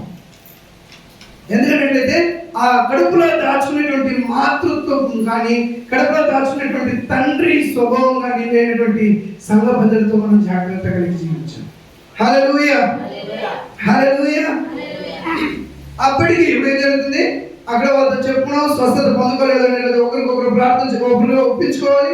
Speaker 1: ఎందుకంటే ఆ కడుపులో దాచుకునేటువంటి మాతృత్వం కానీ, కడుపులో దాచుకునేటువంటి తండ్రి స్వభావం కానీ లేనటువంటి సంఘ భద్రతతో మనం జాగ్రత్త కలిగి జీవించాం. హల్లెలూయా. హల్లెలూయా. అప్పటికి ఇప్పుడు ఏం జరుగుతుంది? అక్కడ వాళ్ళతో చెప్పుకున్నాం, స్వస్థత పొందుకోలేదు అనేది ఒకరికొకరు ప్రార్థన ఒకరిగా ఒప్పించుకోవాలి.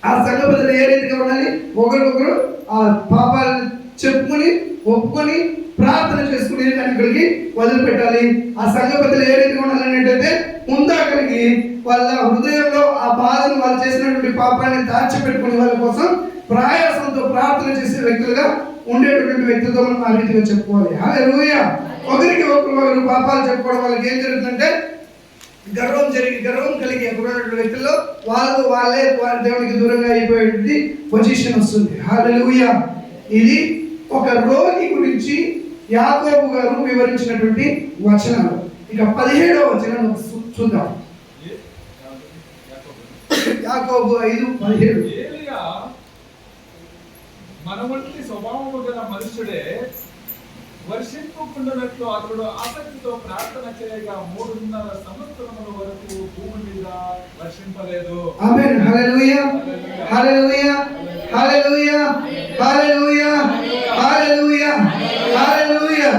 Speaker 1: ఆ సంఘ భద్రత ఏ రీతిగా ఉండాలి? ఒకరికొకరు ఆ పాపాలను చెప్పుకొని ఒప్పుకొని ప్రార్థన చేసుకుని దానికి వదిలిపెట్టాలి. ఆ సంఘ పెద్దలు ఏ రీతిగా ఉండాలనేటైతే ముందాకలిగి వాళ్ళ హృదయంలో ఆ బాధను వాళ్ళు చేసినటువంటి పాపాన్ని దాచిపెట్టుకుని వాళ్ళ కోసం ప్రయాసంతో ప్రార్థన చేసే వ్యక్తులుగా ఉండేటటువంటి వ్యక్తులతో మనం ఆ రీతిగా చెప్పుకోవాలి. హల్లెలూయా. ఒకరికి ఒకరు పాపాలు చెప్పుకోవడం వాళ్ళకి ఏం జరుగుతుందంటే గర్వం కలిగి అక్కడ ఉన్నటువంటి వ్యక్తుల్లో వాళ్ళే దేవునికి దూరంగా అయిపోయేటువంటి పొజిషన్ వస్తుంది. హల్లెలూయా. ఇది ఒక రోగి గురించి యాకోబు గారు వివరించినటువంటి వచనాలు. ఇక 17వ వచనం చూద్దాం. యాకోబు 5:17.
Speaker 2: ఏలియా మన వంటి స్వభావము గల మనుషుడే వర్షింపకుండానట్లు అతడు ఆసక్తితో ప్రార్థన చేయగా 3.5 సంవత్సరముల వరకు భూమి మీద వర్షింపలేదు.
Speaker 1: ఆమేన్. హల్లెలూయా. హల్లెలూయా హల్లెలూయా హల్లెలూయా హల్లెలూయా హల్లెలూయా.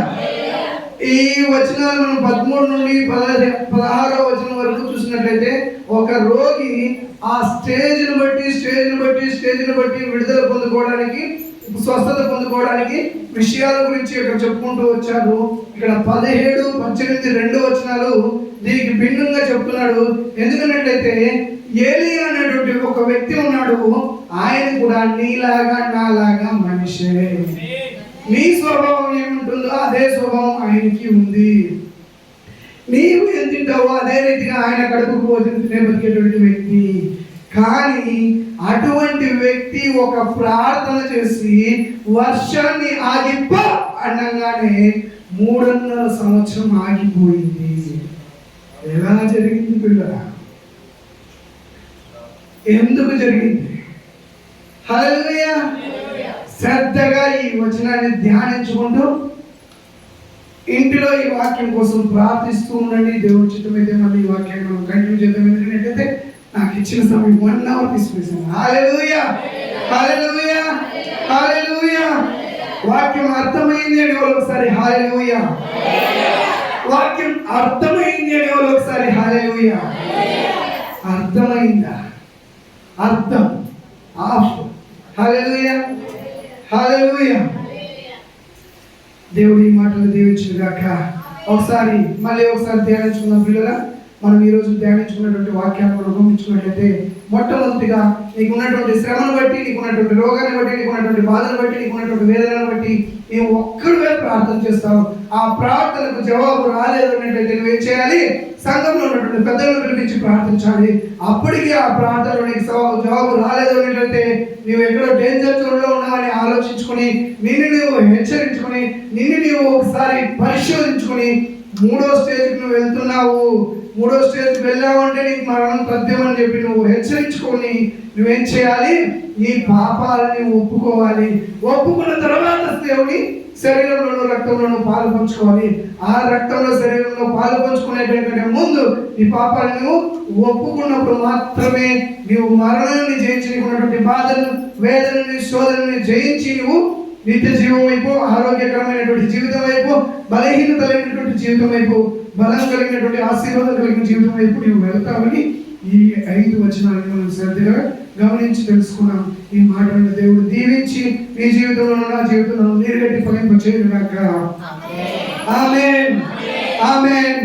Speaker 1: ఈ వచనాలు మనం 13 నుండి 16వ వచనం వరకు చూసినట్లయితే ఒక రోగి ఆ స్టేజ్ను బట్టి విడుదల పొందుకోవడానికి, స్వస్థత పొందుకోవడానికి విషయాల గురించి ఇక్కడ చెప్పుకుంటూ వచ్చారు. ఇక్కడ 17, 18, 2 వచనాలు దీనికి భిన్నంగా చెప్తున్నాడు. ఎందుకన్నట్లయితే ఏలియా అనేటువంటి ఒక వ్యక్తి ఉన్నాడు. ఆయన కూడా నీలాగా నాలాగా మనిషే. నీ స్వభావం ఏముంటుందో అదే స్వభావం ఆయనకి ఉంది. నీవు ఏం తింటావో అదే రీతిగా ఆయన కడుపుకు భోజనం బతికేటువంటి వ్యక్తి. కానీ అటువంటి వ్యక్తి ఒక ప్రార్థన చేసి వర్షాన్ని ఆగిపో అనగానే 3.5 సంవత్సరం ఆగిపోయింది. ఎలా జరిగింది పిల్లరా? ఎందుకు జరిగింది? హల్లెలూయా. శ్రద్ధగా ఈ వచనాన్ని ధ్యానించుకుంటూ ఇంటిలో ఈ వాక్యం కోసం ప్రార్థిస్తూ ఉండండి. దేవుడి చిత్తమైతే మళ్ళీ ఈ వాక్యాన్ని మనం కంటిన్యూ చేద్దాం. ఎందుకంటే నాకు ఇచ్చిన సమయం 1 అవర్ తీసుకునేసాను. హల్లెలూయా హల్లెలూయా హల్లెలూయా. వాక్యం అర్థమైంది అని ఒకసారి హల్లెలూయా. వాక్యం అర్థమైంది అని ఒకసారి హల్లెలూయా. అర్థమైందా? అర్థం ఆఫ్. హల్లెలూయా హల్లెలూయా. దేవుడి మాటలు దీవించుగాక. మళ్ళీ ఒకసారి ధ్యానించుకున్నాం పిల్లల. మనం ఈరోజు ధ్యానించుకున్నటువంటి వాక్యాన్ని మనం గమనించుకున్నట్లయితే మొట్టమొదటిగా నీకున్నటువంటి శ్రమను బట్టి, నీకున్నటువంటి రోగాన్ని బట్టి, నీకున్నటువంటి బాధను బట్టి, నీకున్నటువంటి వేదనను బట్టి నీవు ఒక్కడివే ప్రార్థన చేస్తావు. ఆ ప్రార్థనకు జవాబు రాలేదు అన్నట్లయితే నువ్వేం చేయాలి? సంఘంలో ఉన్నటువంటి పెద్దలను పిలిపించి ప్రార్థించాలి. అప్పటికీ ఆ ప్రార్థనలో నీకు జవాబు రాలేదు అన్నట్లయితే నువ్వు ఎక్కడో డేంజర్ జోన్లో ఉన్నావని ఆలోచించుకొని, నిన్ను నువ్వు హెచ్చరించుకొని, నిన్ను నీవు ఒకసారి పరిశోధించుకొని 3వ స్టేజ్కి నువ్వు వెళ్తున్నావు. 3వ స్టేజ్కి వెళ్ళావు అంటే నీకు మరణం తథ్యం అని చెప్పి నువ్వు హెచ్చరించుకొని నువ్వేం చేయాలి? నీ పాపాలని ఒప్పుకోవాలి. ఒప్పుకున్న తర్వాత దేవుని శరీరంలోనూ రక్తంలోనూ పాలు పంచుకోవాలి. ఆ రక్తంలో శరీరంలో పాలు పంచుకునేటంటే ముందు నీ పాపాలను నువ్వు ఒప్పుకున్నప్పుడు మాత్రమే నీవు మరణాన్ని జయించి, నీకున్నటువంటి బాధను, వేదనని, శోధనని జయించి నువ్వు నిత్య జీవం వైపు, ఆరోగ్యకరమైనటువంటి జీవితం వైపు, బలహీనత లేనటువంటి జీవితం వైపు, బలం కలిగినటువంటి ఆశీర్వాదం కలిగిన జీవితం వైపు నీవు వెళ్తావని ఈ 5 వచనాలను మనం శ్రద్ధగా గమనించి తెలుసుకున్నాం. ఈ మాటలను దేవుడు దీవించి మీ జీవితంలో, నా జీవితంలో నీరుగట్టి ఫలింప చేయనుగాక. ఆమేన్ ఆమేన్.